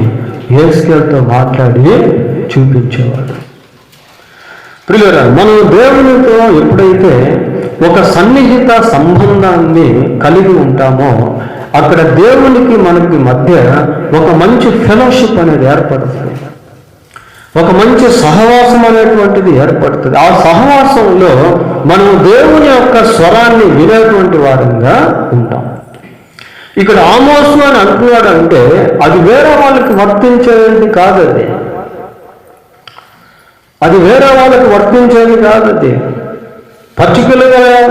యెహెజ్కేలుతో మాట్లాడి చూపించేవాడు. ప్రియులారా, మనం దేవునితో ఎప్పుడైతే ఒక సన్నిహిత సంబంధాన్ని కలిగి ఉంటామో అక్కడ దేవునికి మనకి మధ్య ఒక మంచి ఫెలోషిప్ అనేది ఏర్పడుతుంది, ఒక మంచి సహవాసం అనేటువంటిది ఏర్పడుతుంది. ఆ సహవాసంలో మనం దేవుని యొక్క స్వరాన్ని వినేటువంటి వారంగా ఉంటాం. ఇక్కడ ఆమోసు అని అంటున్నాడు అంటే అది వేరే వాళ్ళకి వర్తించేది కాదది, అది వేరే వాళ్ళకి వర్తించేది కాదది.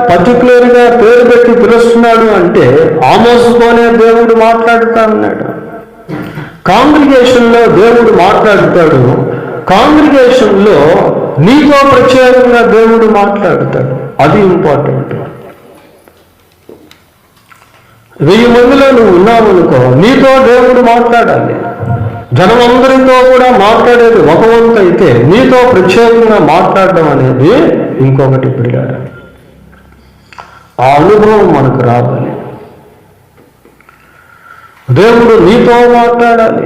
పర్టికులర్గా పేరు పెట్టి పిలుస్తున్నాడు అంటే ఆమోసుతోనే దేవుడు మాట్లాడుతా ఉన్నాడు. కాంగ్రిగేషన్లో దేవుడు మాట్లాడుతాడు, కాంగ్రిగేషన్లో నీతో ప్రత్యేకంగా దేవుడు మాట్లాడుతాడు. అది ఇంపార్టెంట్. 1000 మందిలో నువ్వు ఉన్నావనుకో, నీతో దేవుడు మాట్లాడాలి. జనమందరితో కూడా మాట్లాడేది ఒక వంతు అయితే నీతో ప్రత్యేకంగా మాట్లాడడం అనేది ఇంకొకటి. పిల్లాడు, ఆ అనుభవం మనకు రావాలి. దేవుడు నీతో మాట్లాడాలి.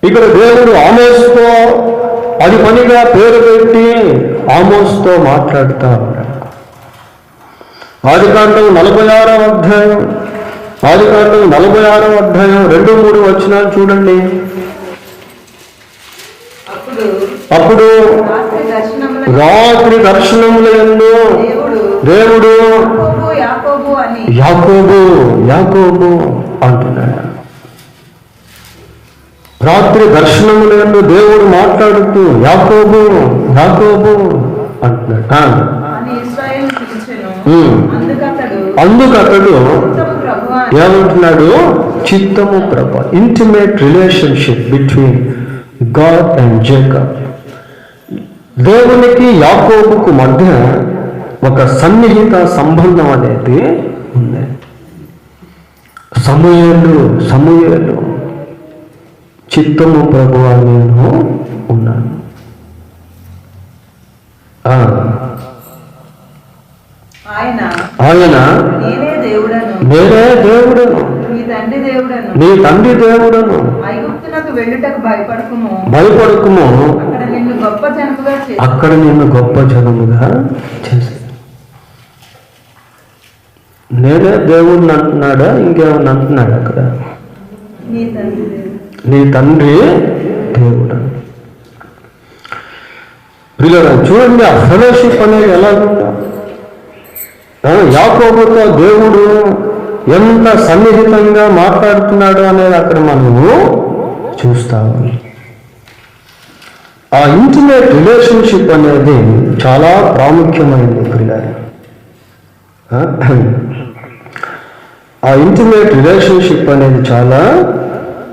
ఇక్కడ దేవుడు ఆమోసుతో అది పనిగా పేరు పెట్టి ఆమోసుతో మాట్లాడుతూ ఉన్నాడు. ఆదికాండం 46వ అధ్యాయం 2-3 వచనాలు చూడండి. అప్పుడు రాత్రి దర్శనముల యందు దేవుడు యాకోబు యాకోబు అంటున్నాడు. రాత్రి దర్శనముల యందు దేవుడు మాట్లాడుతూ యాకోబు యాకోబు అంటున్నాడు. అందుకు అతడు ఏమంటున్నాడు? చిత్తము ప్రభ. Intimate relationship between God and Jacob. దేవునికి యాకోబుకు మధ్య ఒక సన్నిహిత సంబంధం అనేది ఉంది. సమూయేలు చిత్తము ప్రభువా నేను ఉన్నాను. ఆయన నేనే దేవుడను, నీ తండ్రి దేవుడను, భయపడకుము, అక్కడ నిన్ను గొప్ప జనముగా చేసి. నేనే దేవుడిని అంటున్నాడా? ఇంకేమన్నా అంటున్నాడు అక్కడ? నీ తండ్రి దేవుడు. చూడండి ఆ ఫెలోషిప్ అనేది ఎలాగుందా. యాకోబుతో దేవుడు ఎంత సన్నిహితంగా మాట్లాడుతున్నాడు అనేది అక్కడ మనము చూస్తాము. ఆ ఇంటిమేట్ రిలేషన్షిప్ అనేది చాలా ప్రాముఖ్యమైనది పిల్లలు. ఆ ఇంటిమేట్ రిలేషన్షిప్ అనేది చాలా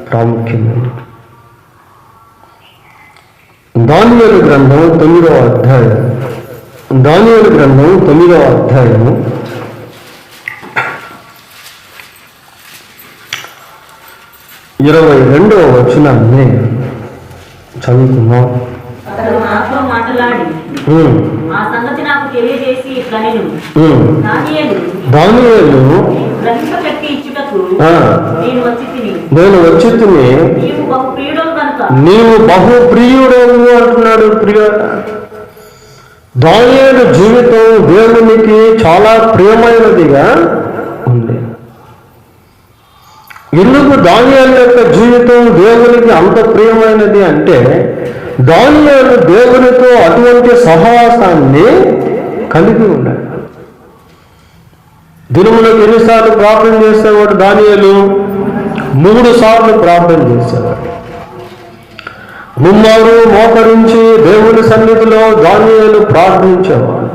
ప్రాముఖ్యమైనది. దానియేలు గ్రంథం 9వ అధ్యాయం, దానియేలు గ్రంథం 9వ అధ్యాయము 22వ వచనాన్ని చదువుకున్నాం. దానియేలు నేను వచ్చి తిని నీవు బహు ప్రియుడవు అంటున్నాడు. దానియేలు జీవితం దేవునికి చాలా ప్రియమైనదిగా ఉంది. ఎందుకు దానియేలు యొక్క జీవితం దేవునికి అంత ప్రియమైనది అంటే, దానియేలు దేవునితో అటువంటి సహవాసాన్ని కలిగి ఉన్నాడు. దినములకు ఎన్నిసార్లు ప్రార్థన చేసేవాడు దానియేలు? 3 సార్లు ప్రార్థన చేసేవాడు. ముమ్మారు మోకరించి దేవుని సన్నిధిలో దానియేలు ప్రార్థించేవాడు,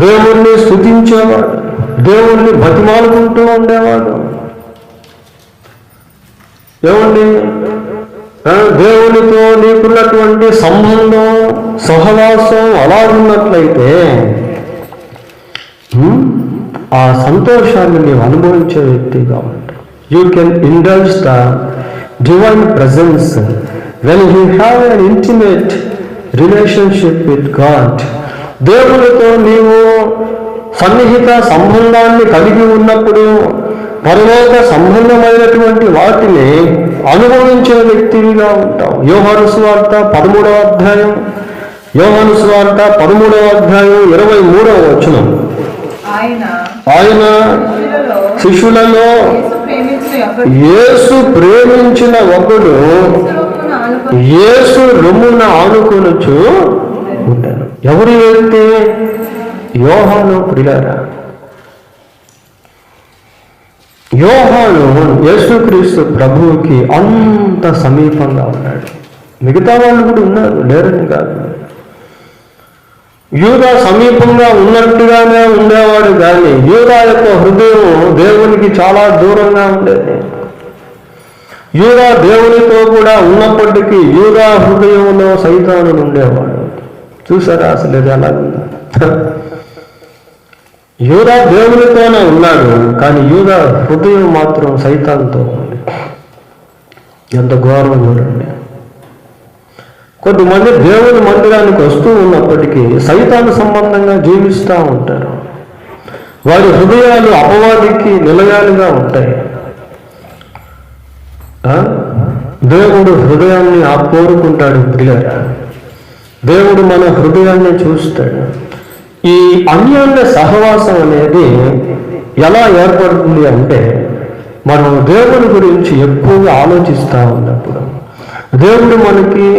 దేవుణ్ణి స్తుతించేవాడు, దేవుణ్ణి బతిమాలుకుంటూ ఉండేవాడు. ఏమండి, దేవునితో నీకున్నటువంటి సంబంధం, సహవాసం అలా ఉన్నట్లయితే ఆ సంతోషాన్ని నీవు అనుభవించే వ్యక్తిగా ఉంటావు. You can indulge the divine presence when you have an intimate relationship with God. దేవునితో నీవు సన్నిహిత సంబంధాన్ని కలిగి ఉన్నప్పుడు పరలోక సంబంధమైనటువంటి వాటిని అనుభవించే వ్యక్తిగా ఉంటావు. యోహాను సువార్త 13వ అధ్యాయం, యోహాను సువార్త 13వ అధ్యాయం 23వ వచనం. ఆయన శిష్యులలో యేసు ప్రేమించిన ఒకడు యేసు రొమ్మున ఆనుకొనుచు ఉంటాడు. ఎవరు వ్యక్తి? యోహాను. ప్రియులారా, యోహాను యేసుక్రీస్తు ప్రభువుకి అంత సమీపంగా ఉన్నాడు. మిగతా వాళ్ళు కూడా ఉన్నారు, లేరని కాదు. యూదా సమీపంగా ఉన్నట్టుగానే ఉండేవాడు, కానీ యూదా యొక్క హృదయం దేవునికి చాలా దూరంగా ఉండేది. యూదా దేవునితో కూడా ఉన్నప్పటికీ యూదా హృదయంలో సైతానుడు ఉండేవాడు. చూసారా అసలు ఇది ఎలా ఉంది? యూదా దేవునితోనే ఉన్నాడు, కానీ యూదా హృదయం మాత్రం సైతాన్తో ఉంది. ఎంత ఘోరం చూడండి. కొంతమంది దేవుని మందిరానికి వస్తూ ఉన్నప్పటికీ సైతాను సంబంధంగా జీవిస్తూ ఉంటారు. వారి హృదయాలు అపవాదికి నిలయాలుగా ఉంటాయి. దేవుడు హృదయాన్ని కోరుకుంటాడు. ప్రియులారా, దేవుడు మన హృదయాన్ని చూస్తాడు. ఈ అన్యోన్య సహవాసం అనేది ఎలా ఏర్పడుతుంది అంటే, మనం దేవుని గురించి ఎక్కువగా ఆలోచిస్తూ ఉన్నప్పుడు, దేవుడు మనకి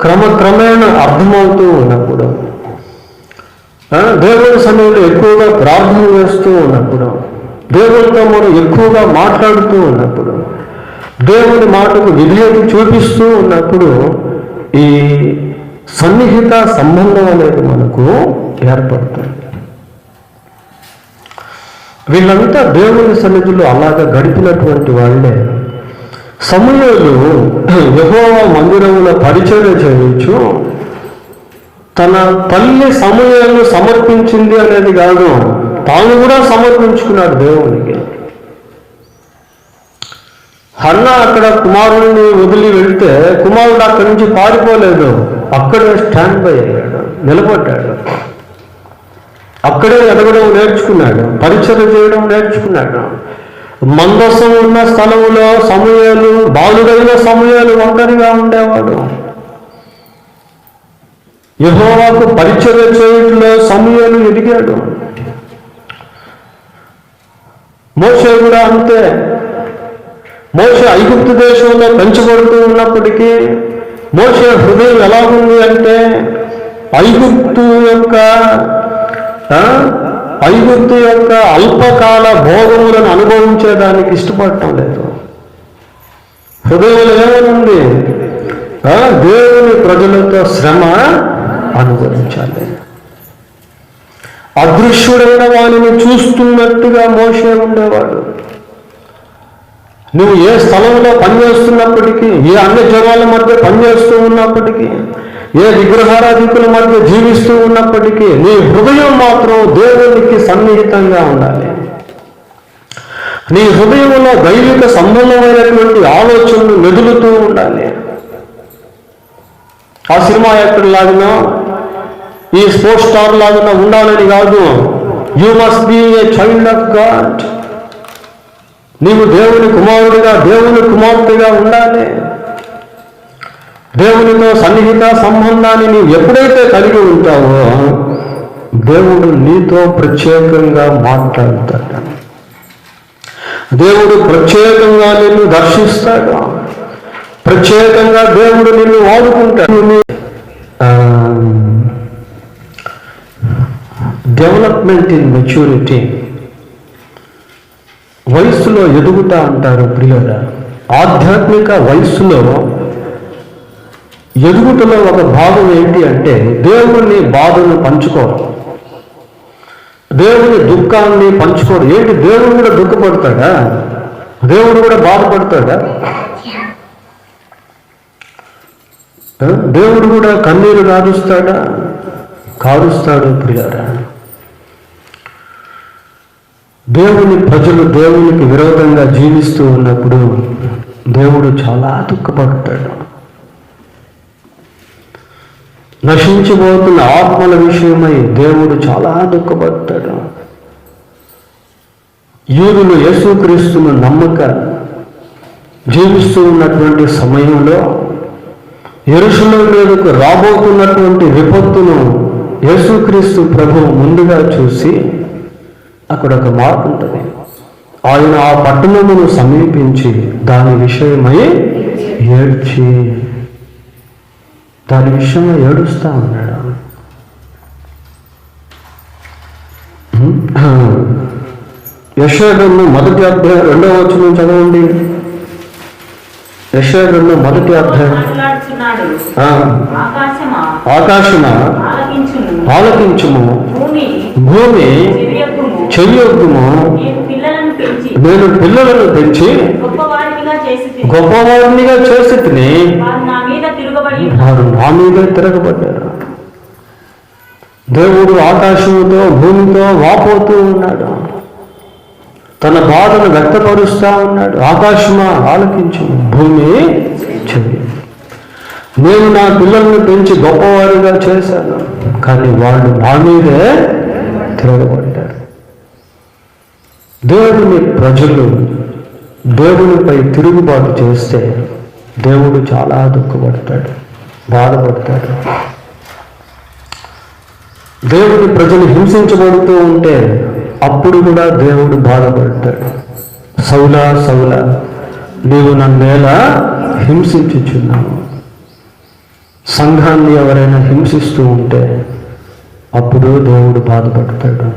క్రమక్రమేణా అర్థమవుతూ ఉన్నప్పుడు, దేవుని సన్నిధిలో ఎక్కువగా ప్రార్థన చేస్తూ ఉన్నప్పుడు, దేవునితో మనం ఎక్కువగా మాట్లాడుతూ ఉన్నప్పుడు, దేవుని మాటకు విధేయత చూపిస్తూ ఉన్నప్పుడు ఈ సన్నిహిత సంబంధం అనేది మనకు ఏర్పడుతుంది. వీళ్ళంతా దేవుని సన్నిధిలో అలాగా గడిపినటువంటి వాళ్ళే. సమూయేలు యెహోవా మందిరములో పరిచర్య చేయొచ్చు, తన తల్లి సమూయేలు సమర్పించింది అనేది కాదు, తాను కూడా సమర్పించుకున్నాడు దేవునికి. హన్న అక్కడ కుమారుడిని వదిలి వెళ్తే కుమారుడు అక్కడి నుంచి పారిపోలేదు, అక్కడే స్టాండ్ బై అయ్యాడు, నిలబడ్డాడు. అక్కడే ఎదగడం నేర్చుకున్నాడు, పరిచర్య చేయడం నేర్చుకున్నాడు. మందసం ఉన్న స్థలంలో సమూయేలు, బాలుడైన సమూయేలు ఒంటరిగా ఉండేవాడు. యెహోవాకు పరిచర్య చేయడంలో సమూయేలు ఎదిగాడు. మోషే కూడా అంతే. మోషే ఐగుప్తు దేశంలో పెంచబడుతూ ఉన్నప్పటికీ మోషే హృదయం ఎలా ఉంది అంటే ఐగుప్తు యొక్క అల్పకాల భోగములను అనుభవించేదానికి ఇష్టపడటం లేదు. హృదయంలో ఏమనుంది? దేవుని ప్రజలతో శ్రమ అనుభవించాలి. అదృశ్యుడైన వారిని చూస్తున్నట్టుగా మోషే ఉండేవాడు. నువ్వు ఏ స్థలంలో పనిచేస్తున్నప్పటికీ, ఏ అన్ని జనాల మధ్య పనిచేస్తూ ఉన్నప్పటికీ, ఏ విగ్రహారాధికుల మధ్య జీవిస్తూ ఉన్నప్పటికీ నీ హృదయం మాత్రం దేవునికి సన్నిహితంగా ఉండాలి. నీ హృదయంలో దైవిక సంబంధమైనటువంటి ఆలోచనలు మెదులుతూ ఉండాలి. ఆ సినిమా యాక్టర్ లాగినా, ఈ స్పోర్ట్స్ స్టార్ లాగినా ఉండాలని కాదు. You must be a child of God. నీవు దేవుని కుమారుడిగా, దేవుని కుమార్తెగా ఉండాలి. దేవునితో సన్నిహిత సంబంధాన్ని నీవు ఎప్పుడైతే కలిగి ఉంటావో దేవుడు నీతో ప్రత్యేకంగా మాట్లాడతాడు. దేవుడు ప్రత్యేకంగా నిన్ను దర్శిస్తాడు. ప్రత్యేకంగా దేవుడు నిన్ను వాడుకుంటాడు. డెవలప్మెంట్ ఇన్ మెచ్యూరిటీ, వయస్సులో ఎదుగుతా అంటారు ప్రియుల. ఆధ్యాత్మిక వయస్సులో ఎదుగుటలో ఒక భాగం ఏంటి అంటే దేవుని బాధను పంచుకోవడం, దేవుని దుఃఖాన్ని పంచుకోవడం. ఏంటి, దేవుడు కూడా దుఃఖపడతాడా? దేవుడు కూడా బాధపడతాడా? దేవుడు కూడా కన్నీరు కారుస్తాడా? కారుస్తాడు ప్రియులారా. దేవుని ప్రజలు దేవునికి విరోధంగా జీవిస్తూ ఉన్నప్పుడు దేవుడు చాలా దుఃఖపడతాడు. నశించిపోతున్న ఆత్మల విషయమై దేవుడు చాలా దుఃఖపడతాడు. యూదులు యేసుక్రీస్తును నమ్మక జీవిస్తూ ఉన్నటువంటి సమయంలో యెరూషలేము మీదకు రాబోతున్నటువంటి విపత్తును యేసుక్రీస్తు ప్రభువు ముందుగా చూసి అక్కడ ఒక మాట ఉంటుంది. ఆయన ఆ పట్టణమును సమీపించి దాని విషయమై ఏడ్చి, దాని విషయమై ఏడుస్తా ఉన్నాడు. యెషయా గ్రంథం 1వ అధ్యాయం 2వ వచనం చదవండి. యెషయా గ్రంథం 1వ అధ్యాయం. ఆకాశమా ఆలకించుము, భూమి చెయ్యొద్దుము, నేను పిల్లలను పెంచి గొప్పవారినిగా చేసి తిని వారు నా మీద తిరగబడ్డారు. దేవుడు ఆకాశంతో భూమితో వాపోతూ ఉన్నాడు, తన బాధను వ్యక్తపరుస్తూ ఉన్నాడు. ఆకాశమా ఆలకించు, భూమి చెవి, నేను నా పిల్లల్ని పెంచి గొప్పవారిగా చేశాను, కానీ వాళ్ళు నా మీదే తిరగబడ్డారు. దేవుని ప్రజలు దేవునిపై తిరుగుబాటు చేస్తే దేవుడు చాలా దుఃఖపడతాడు, బాధపడతాడు. దేవుని ప్రజలు హింసించబడుతూ ఉంటే అప్పుడు కూడా దేవుడు బాధపడతాడు. సౌలా సౌలా, నీవు నన్నేలా హింసించుచున్నావు. సంఘాన్ని ఎవరైనా హింసిస్తూ ఉంటే అప్పుడు దేవుడు బాధపడతాడు.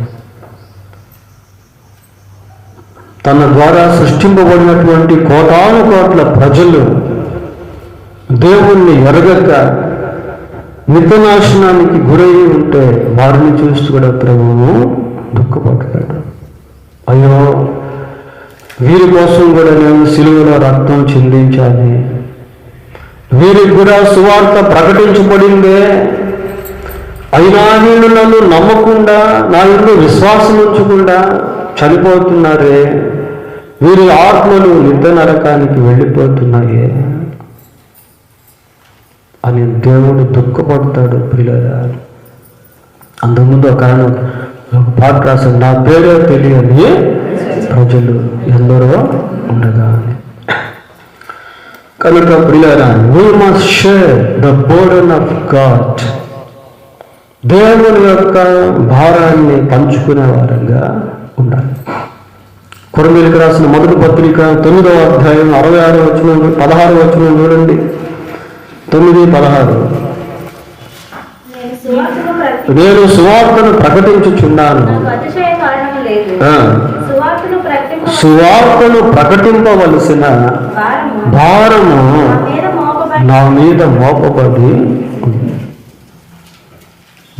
తన ద్వారా సృష్టింపబడినటువంటి కోటాను కోట్ల ప్రజలు దేవుణ్ణి ఎరగక నిత్యనాశనానికి గురై ఉంటే వారిని చూస్తూ కూడా ప్రభువు దుఃఖపడతాడు. అయ్యో, వీరి కోసం కూడా నేను సిలువలో రక్తం చిందించాలి, వీరికి కూడా సువార్త ప్రకటించబడిందే, అయినా వీళ్ళు నన్ను నమ్మకుండా నా ఇంట్లో విశ్వాసం ఉంచకుండా చనిపోతున్నారే, వీరి ఆత్మలు నిత్య నరకానికి వెళ్ళిపోతున్నాయే అని దేవుడు దుఃఖపడతాడు. పిల్లరా, అంతకుముందు ఒక పాట రాశాడు, నా పేరే తెలియని ప్రజలు ఎందరో ఉండగా. కనుక పిల్లరా, we must share the burden of God. దేవుని యొక్క భారాన్ని పంచుకునే వారంగా ఉండాలి. కొరింథీయులకు రాసిన మొదటి పత్రిక 9వ అధ్యాయం 66వ వచనం 16వ వచనం చూడండి. 9:16. నేను సువార్తను ప్రకటించుచున్నాను, సువార్తను ప్రకటింపవలసిన భారము నా మీద మోపబడి,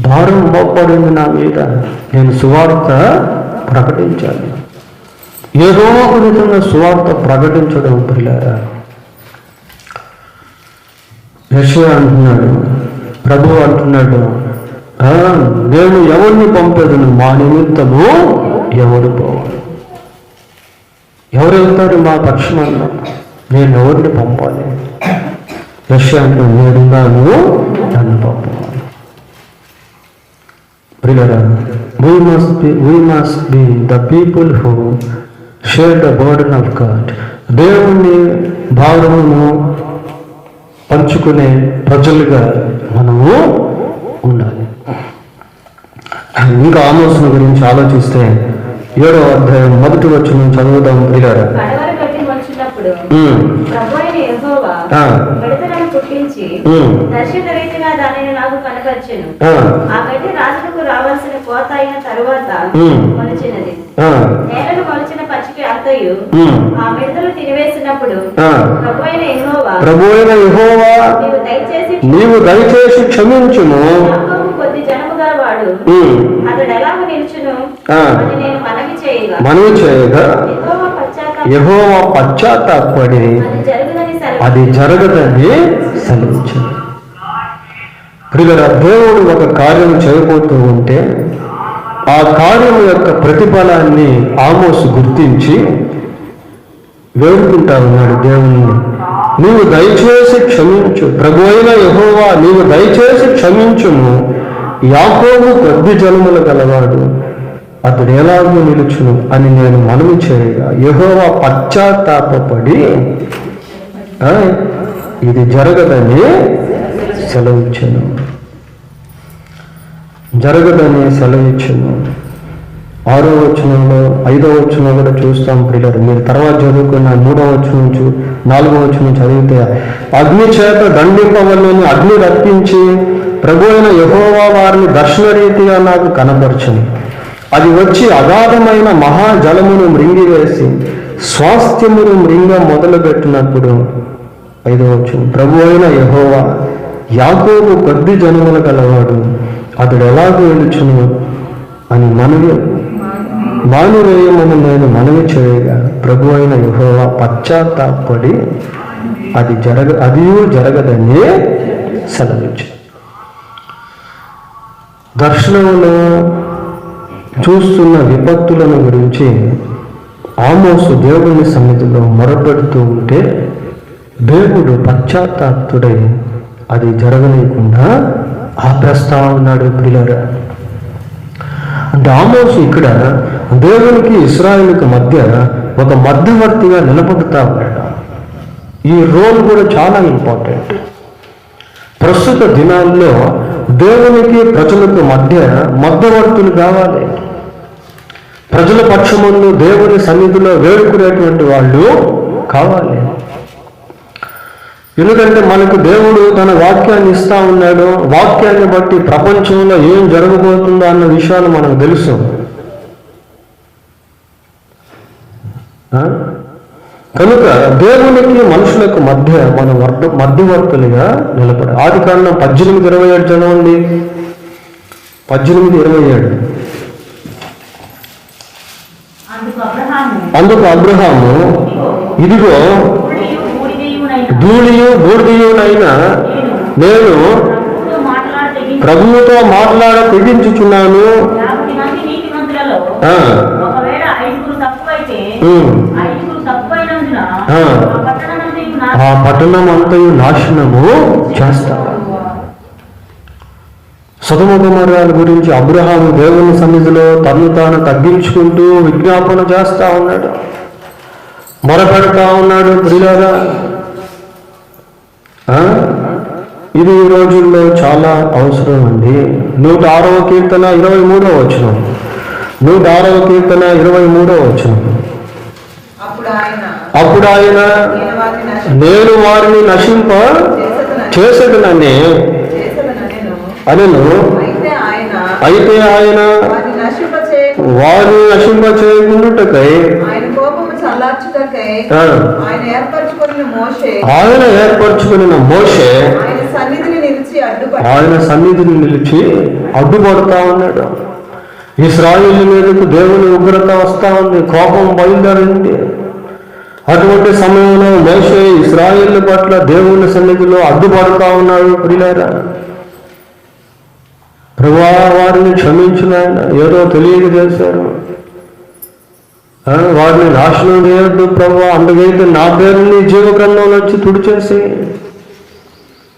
భారం మోపబడింది నా మీద. నేను సువార్త ప్రకటించాలి. ఏదో ఒక విధంగా సువార్త ప్రకటించడం. పిల్లరా, యెషయా అంటున్నాడు, ప్రభువు అంటున్నాడు, నేను ఎవరిని పంపేదను, మా నిమిత్తము ఎవరు పోవాలి? ఎవరు వెళ్తారు మా పక్షమన్నా? నేను ఎవరిని పంపాలి? యెషయా అంటున్నాడు, నేనున్నాను, నన్ను పంపాలి. ప్రియులారా, we must be the people who share the burden of God. దేవుని భారమును పంచుకునే ప్రజలుగా మనము ఉండాలి. ఇంకా ఆమోసును గురించి ఆలోచిస్తే 7వ అధ్యాయం 1వ వచనం చదువుదాం. ప్రియులారా, పుట్టించి దర్శన రీతిగా దానిని నాకు కనపరిచెను. ఆ గడ్డి రాజులకు రావాల్సిన కోత అయిన తరువాత మొలిచినది. నేలను మొలిచిన పచ్చిక అంతయు ఆ మిడతలు తినివేసినప్పుడు ప్రభువైన యెహోవా నీవు దయచేసి క్షమించుము, కొద్ది జనము గల వాడు అతడు ఎలాగ నిలుచును అని నేను మనవి చేయగా యెహోవా పశ్చాత్తాపడి అది జరగదని సెలవించింది. ప్రియులారా, దేవుడు ఒక కార్యం చేయబోతూ ఉంటే ఆ కార్యం యొక్క ప్రతిఫలాన్ని ఆమోసు గుర్తించి వేడుకుంటా ఉన్నాడు దేవుణ్ణి. నీవు దయచేసి క్షమించు, ప్రభువైన యెహోవా నీవు దయచేసి క్షమించుము, యాకోబు కొద్ది జనములు గలవాడు అతడు ఎలాగో నిలుచును అని నేను మనవి చేయగా యెహోవా పశ్చాత్తాపడి ఇది జరగదని సెలవిచ్చాను. జరగదని సెలవిచ్చాను. 6వ వచనంలో 5వ వచనంలో కూడా చూస్తాం. ప్రియులారా, మీరు తర్వాత చదువుకున్న 3వ వచనం నుంచి 4వ వచనం చదివితే, అగ్ని చేత దండింపవలని అగ్ని రప్పించి ప్రభు అయిన యెహోవా వారిని దర్శన రీతిగా నాకు కనపరచను. అది వచ్చి అగాధమైన మహాజలమును మృంగివేసి స్వాస్థ్యమును మృంగ మొదలుపెట్టినప్పుడు 5వ వచనం, ప్రభు అయిన యెహోవా యాకోబు కొద్ది జనములు గలవాడు అతడు ఎలాగో వెలుచును అని మానివేయమని నేను మనవి చేయగా ప్రభు అయిన యెహోవా పశ్చాత్తాపడి అది జరగదని సెలవిచ్చు. దర్శనంలో చూస్తున్న విపత్తులను గురించి ఆమోసు దేవుని సన్నిధిలో మొరపెడుతూ ఉంటే దేవుడు పశ్చాత్తాపుడై అది జరగలేకుండా ఆపేస్తా ఉన్నాడు. ప్రియులారా, అంటే ఆమోసు ఇక్కడ దేవునికి ఇశ్రాయేలుకి మధ్య ఒక మధ్యవర్తిగా నిలబడుతూ ఉన్నాడు. ఈ రోల్ కూడా చాలా ఇంపార్టెంట్. ప్రస్తుత దినాల్లో దేవునికి ప్రజలకు మధ్య మధ్యవర్తులు కావాలి. ప్రజల పక్షముందు దేవుని సన్నిధిలో వేడుకునేటువంటి వాళ్ళు కావాలి. ఎందుకంటే మనకు దేవుడు తన వాక్యాన్ని ఇస్తా ఉన్నాడు. వాక్యాన్ని బట్టి ప్రపంచంలో ఏం జరగబోతుందో అన్న విషయాలు మనకు తెలుసు. కనుక దేవునికి మనుషులకు మధ్య మన మధ్యవర్తులుగా నిలబడి ఆదికాండం 18:27 చదవండి. 18:27. అందుకు అబ్రహాము, ఇదిగో ధూళియు బూడిదయునైనా నేను ప్రభువుతో మాట్లాడ తెగించుచున్నాను. ఆ పట్టణం అంతయు నాశనము చేస్తాను. సొదొమ గొమొర్రాల గురించి అబ్రహాము దేవుని సన్నిధిలో తను తాను తగ్గించుకుంటూ విజ్ఞాపన చేస్తా ఉన్నాడు, మొరపెడతా ఉన్నాడు. ప్రియులారా, ఇది ఈ రోజుల్లో చాలా అవసరం అండి. 106వ కీర్తన 23వ వచనం. 106వ కీర్తన 23వ వచనం. అప్పుడు ఆయన నేను వారిని నశింప చేసేదనని అనెను. అయితే ఆయన వారిని నశింప చేయకుండాటకై ఆయన ఏర్పరచుకున్న మోషే ఆయన సన్నిధిని నిలిచి అడ్డుపడతా ఉన్నాడు. ఇశ్రాయేలు మీదకు దేవుని ఉగ్రత వస్తా ఉంది, కోపం బయలుదేరింది. అటువంటి సమయంలో మోషే ఇశ్రాయేలు పట్ల దేవుని సన్నిధిలో అడ్డుపడతా ఉన్నాడు. ప్రియులారా, ప్రభువా వారిని క్షమించిన ఆయన ఏదో తెలియక చేశారు, వారిని నాశనం చేయొద్దు ప్రభువా, అందుకైతే నా పేరుని జీవగ్రంథంలో వచ్చి తుడిచేసి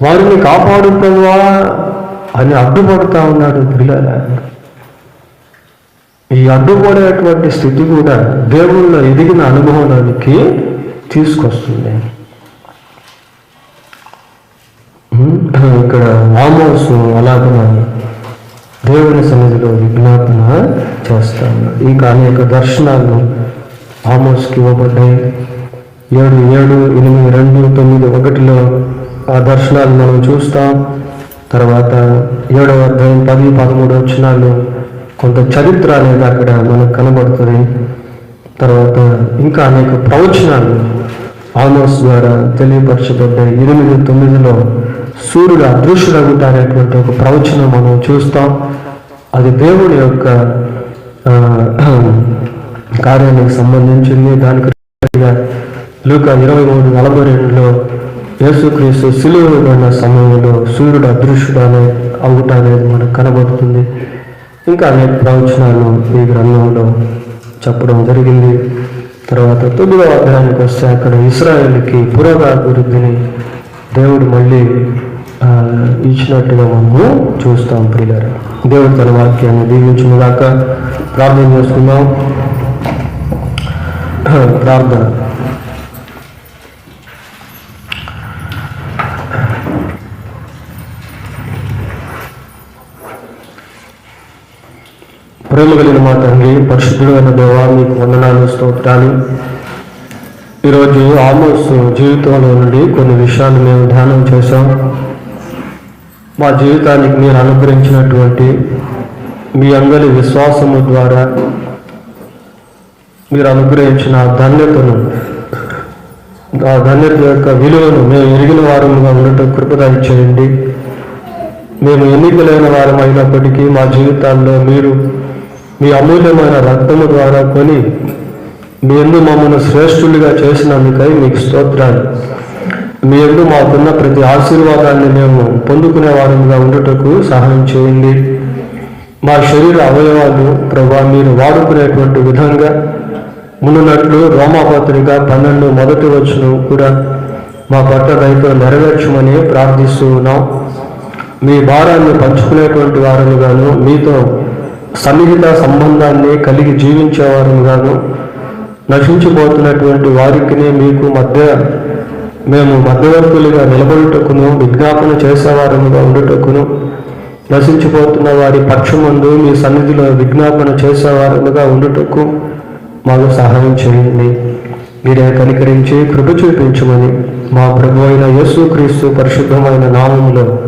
వారిని కాపాడు ప్రభువా అని అడ్డుపడుతూ ఉన్నాడు. పిల్లరా, ఈ అడ్డుపడేటువంటి స్థితి కూడా దేవుళ్ళ ఎదిగిన అనుభవానికి తీసుకొస్తుంది. ఇక్కడ ఆమోసు అలాగ దేవుని సన్నిధిలో విజ్ఞాపన చేస్తా ఉన్నాడు. ఇంకా అనేక దర్శనాలు ఆమోస్కి ఇవ్వబడ్డాయి. 7:7, 8, 2, 9, 1లో ఆ దర్శనాలు మనం చూస్తాం. తర్వాత 7వ అధ్యాయం 10, 13 వచనాలు కొంత చరిత్ర అనేది అక్కడ మనకు కనబడుతుంది. తర్వాత ఇంకా అనేక ప్రవచనాలు ఆమోస్ ద్వారా తెలియపరచబడ్డాయి. 8, 9లో సూర్యుడు అదృశ్యుడగుతానేటువంటి ఒక ప్రవచనం మనం చూస్తాం. అది దేవుడి యొక్క కార్యానికి సంబంధించింది. దానికి లూకా 23:42లో యేసుక్రీస్తు సిలువబడిన సమయంలో సూర్యుడు అదృశ్యుడు అవుట అనేది మనకు కనబడుతుంది. ఇంకా అనేక ప్రవచనాలు ఈ గ్రంథంలో చెప్పడం జరిగింది. తర్వాత 9వ అధ్యాయానికి వస్తే అక్కడ ఇశ్రాయేలుకి పురోగాభివృద్ధిని దేవుడు మళ్ళీ ఇచ్చినట్టుగా మనము చూస్తాం. ప్రియులారా, దేవుడు తన వాక్యాన్ని దీవించుగాక. ప్రార్థన చేసుకుందాం. ప్రార్థన. ప్రేమ కలిగిన మా తండ్రి, పరిశుద్ధుడైన దేవా, మీకు వందనాలు, స్తోత్రాలు. ఈరోజు ఆమోస్ జీవితంలో నుండి కొన్ని విషయాలు మేము ధ్యానం చేశాం. మా జీవితానికి మీరు అనుగ్రహించినటువంటి మీ అంగలి విశ్వాసము ద్వారా మీరు అనుగ్రహించిన ధన్యతను, ఆ ధన్యత యొక్క విలువను మేము ఎరిగిన వారముగా ఉండటం కృప దయచేయండి. మేము ఎన్నికలైన వారం అయినప్పటికీ మా జీవితాల్లో మీరు మీ అమూల్యమైన రక్తము ద్వారా కొని మీ యందు మమ్మల్ని శ్రేష్ఠులుగా చేసినందుకై మీకు స్తోత్రాలు. మీ యందు మాకున్న ప్రతి ఆశీర్వాదాన్ని మేము పొందుకునే వారముగా ఉండటకు సహాయం చేయండి. మా శరీర అవయవాలు ప్రభా మీరు వాడుకునేటువంటి విధంగా మునున్నట్లు రోమాపత్రిక 12 మొదటి వచనం కూడా మా పట్ల దయతో నెరవేర్చమని ప్రార్థిస్తూ ఉన్నాం. మీ భారాన్ని పంచుకునేటువంటి వారముగాను, మీతో సన్నిహిత సంబంధాన్ని కలిగి జీవించేవారముగాను, నశించిపోతున్నటువంటి వారికి మీకు మధ్య మేము మధ్యవర్తులుగా నిలబడుటకును, విజ్ఞాపన చేసేవారముగా ఉండుటకును, నశించిపోతున్న వారి పక్షమందు మీ సన్నిధిలో విజ్ఞాపన చేసేవారముగా ఉండుటకు మాకు సహాయం చేయండి. మీరే కనికరించి కృప చూపించమని మా ప్రభు అయిన యేసుక్రీస్తు పరిశుద్ధమైన నామములో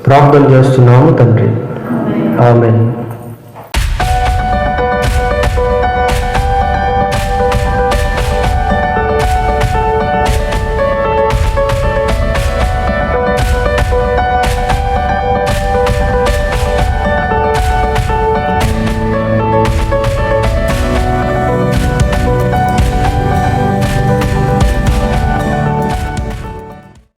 ప్రార్థన చేస్తున్నాము తండ్రి. ఆమేన్.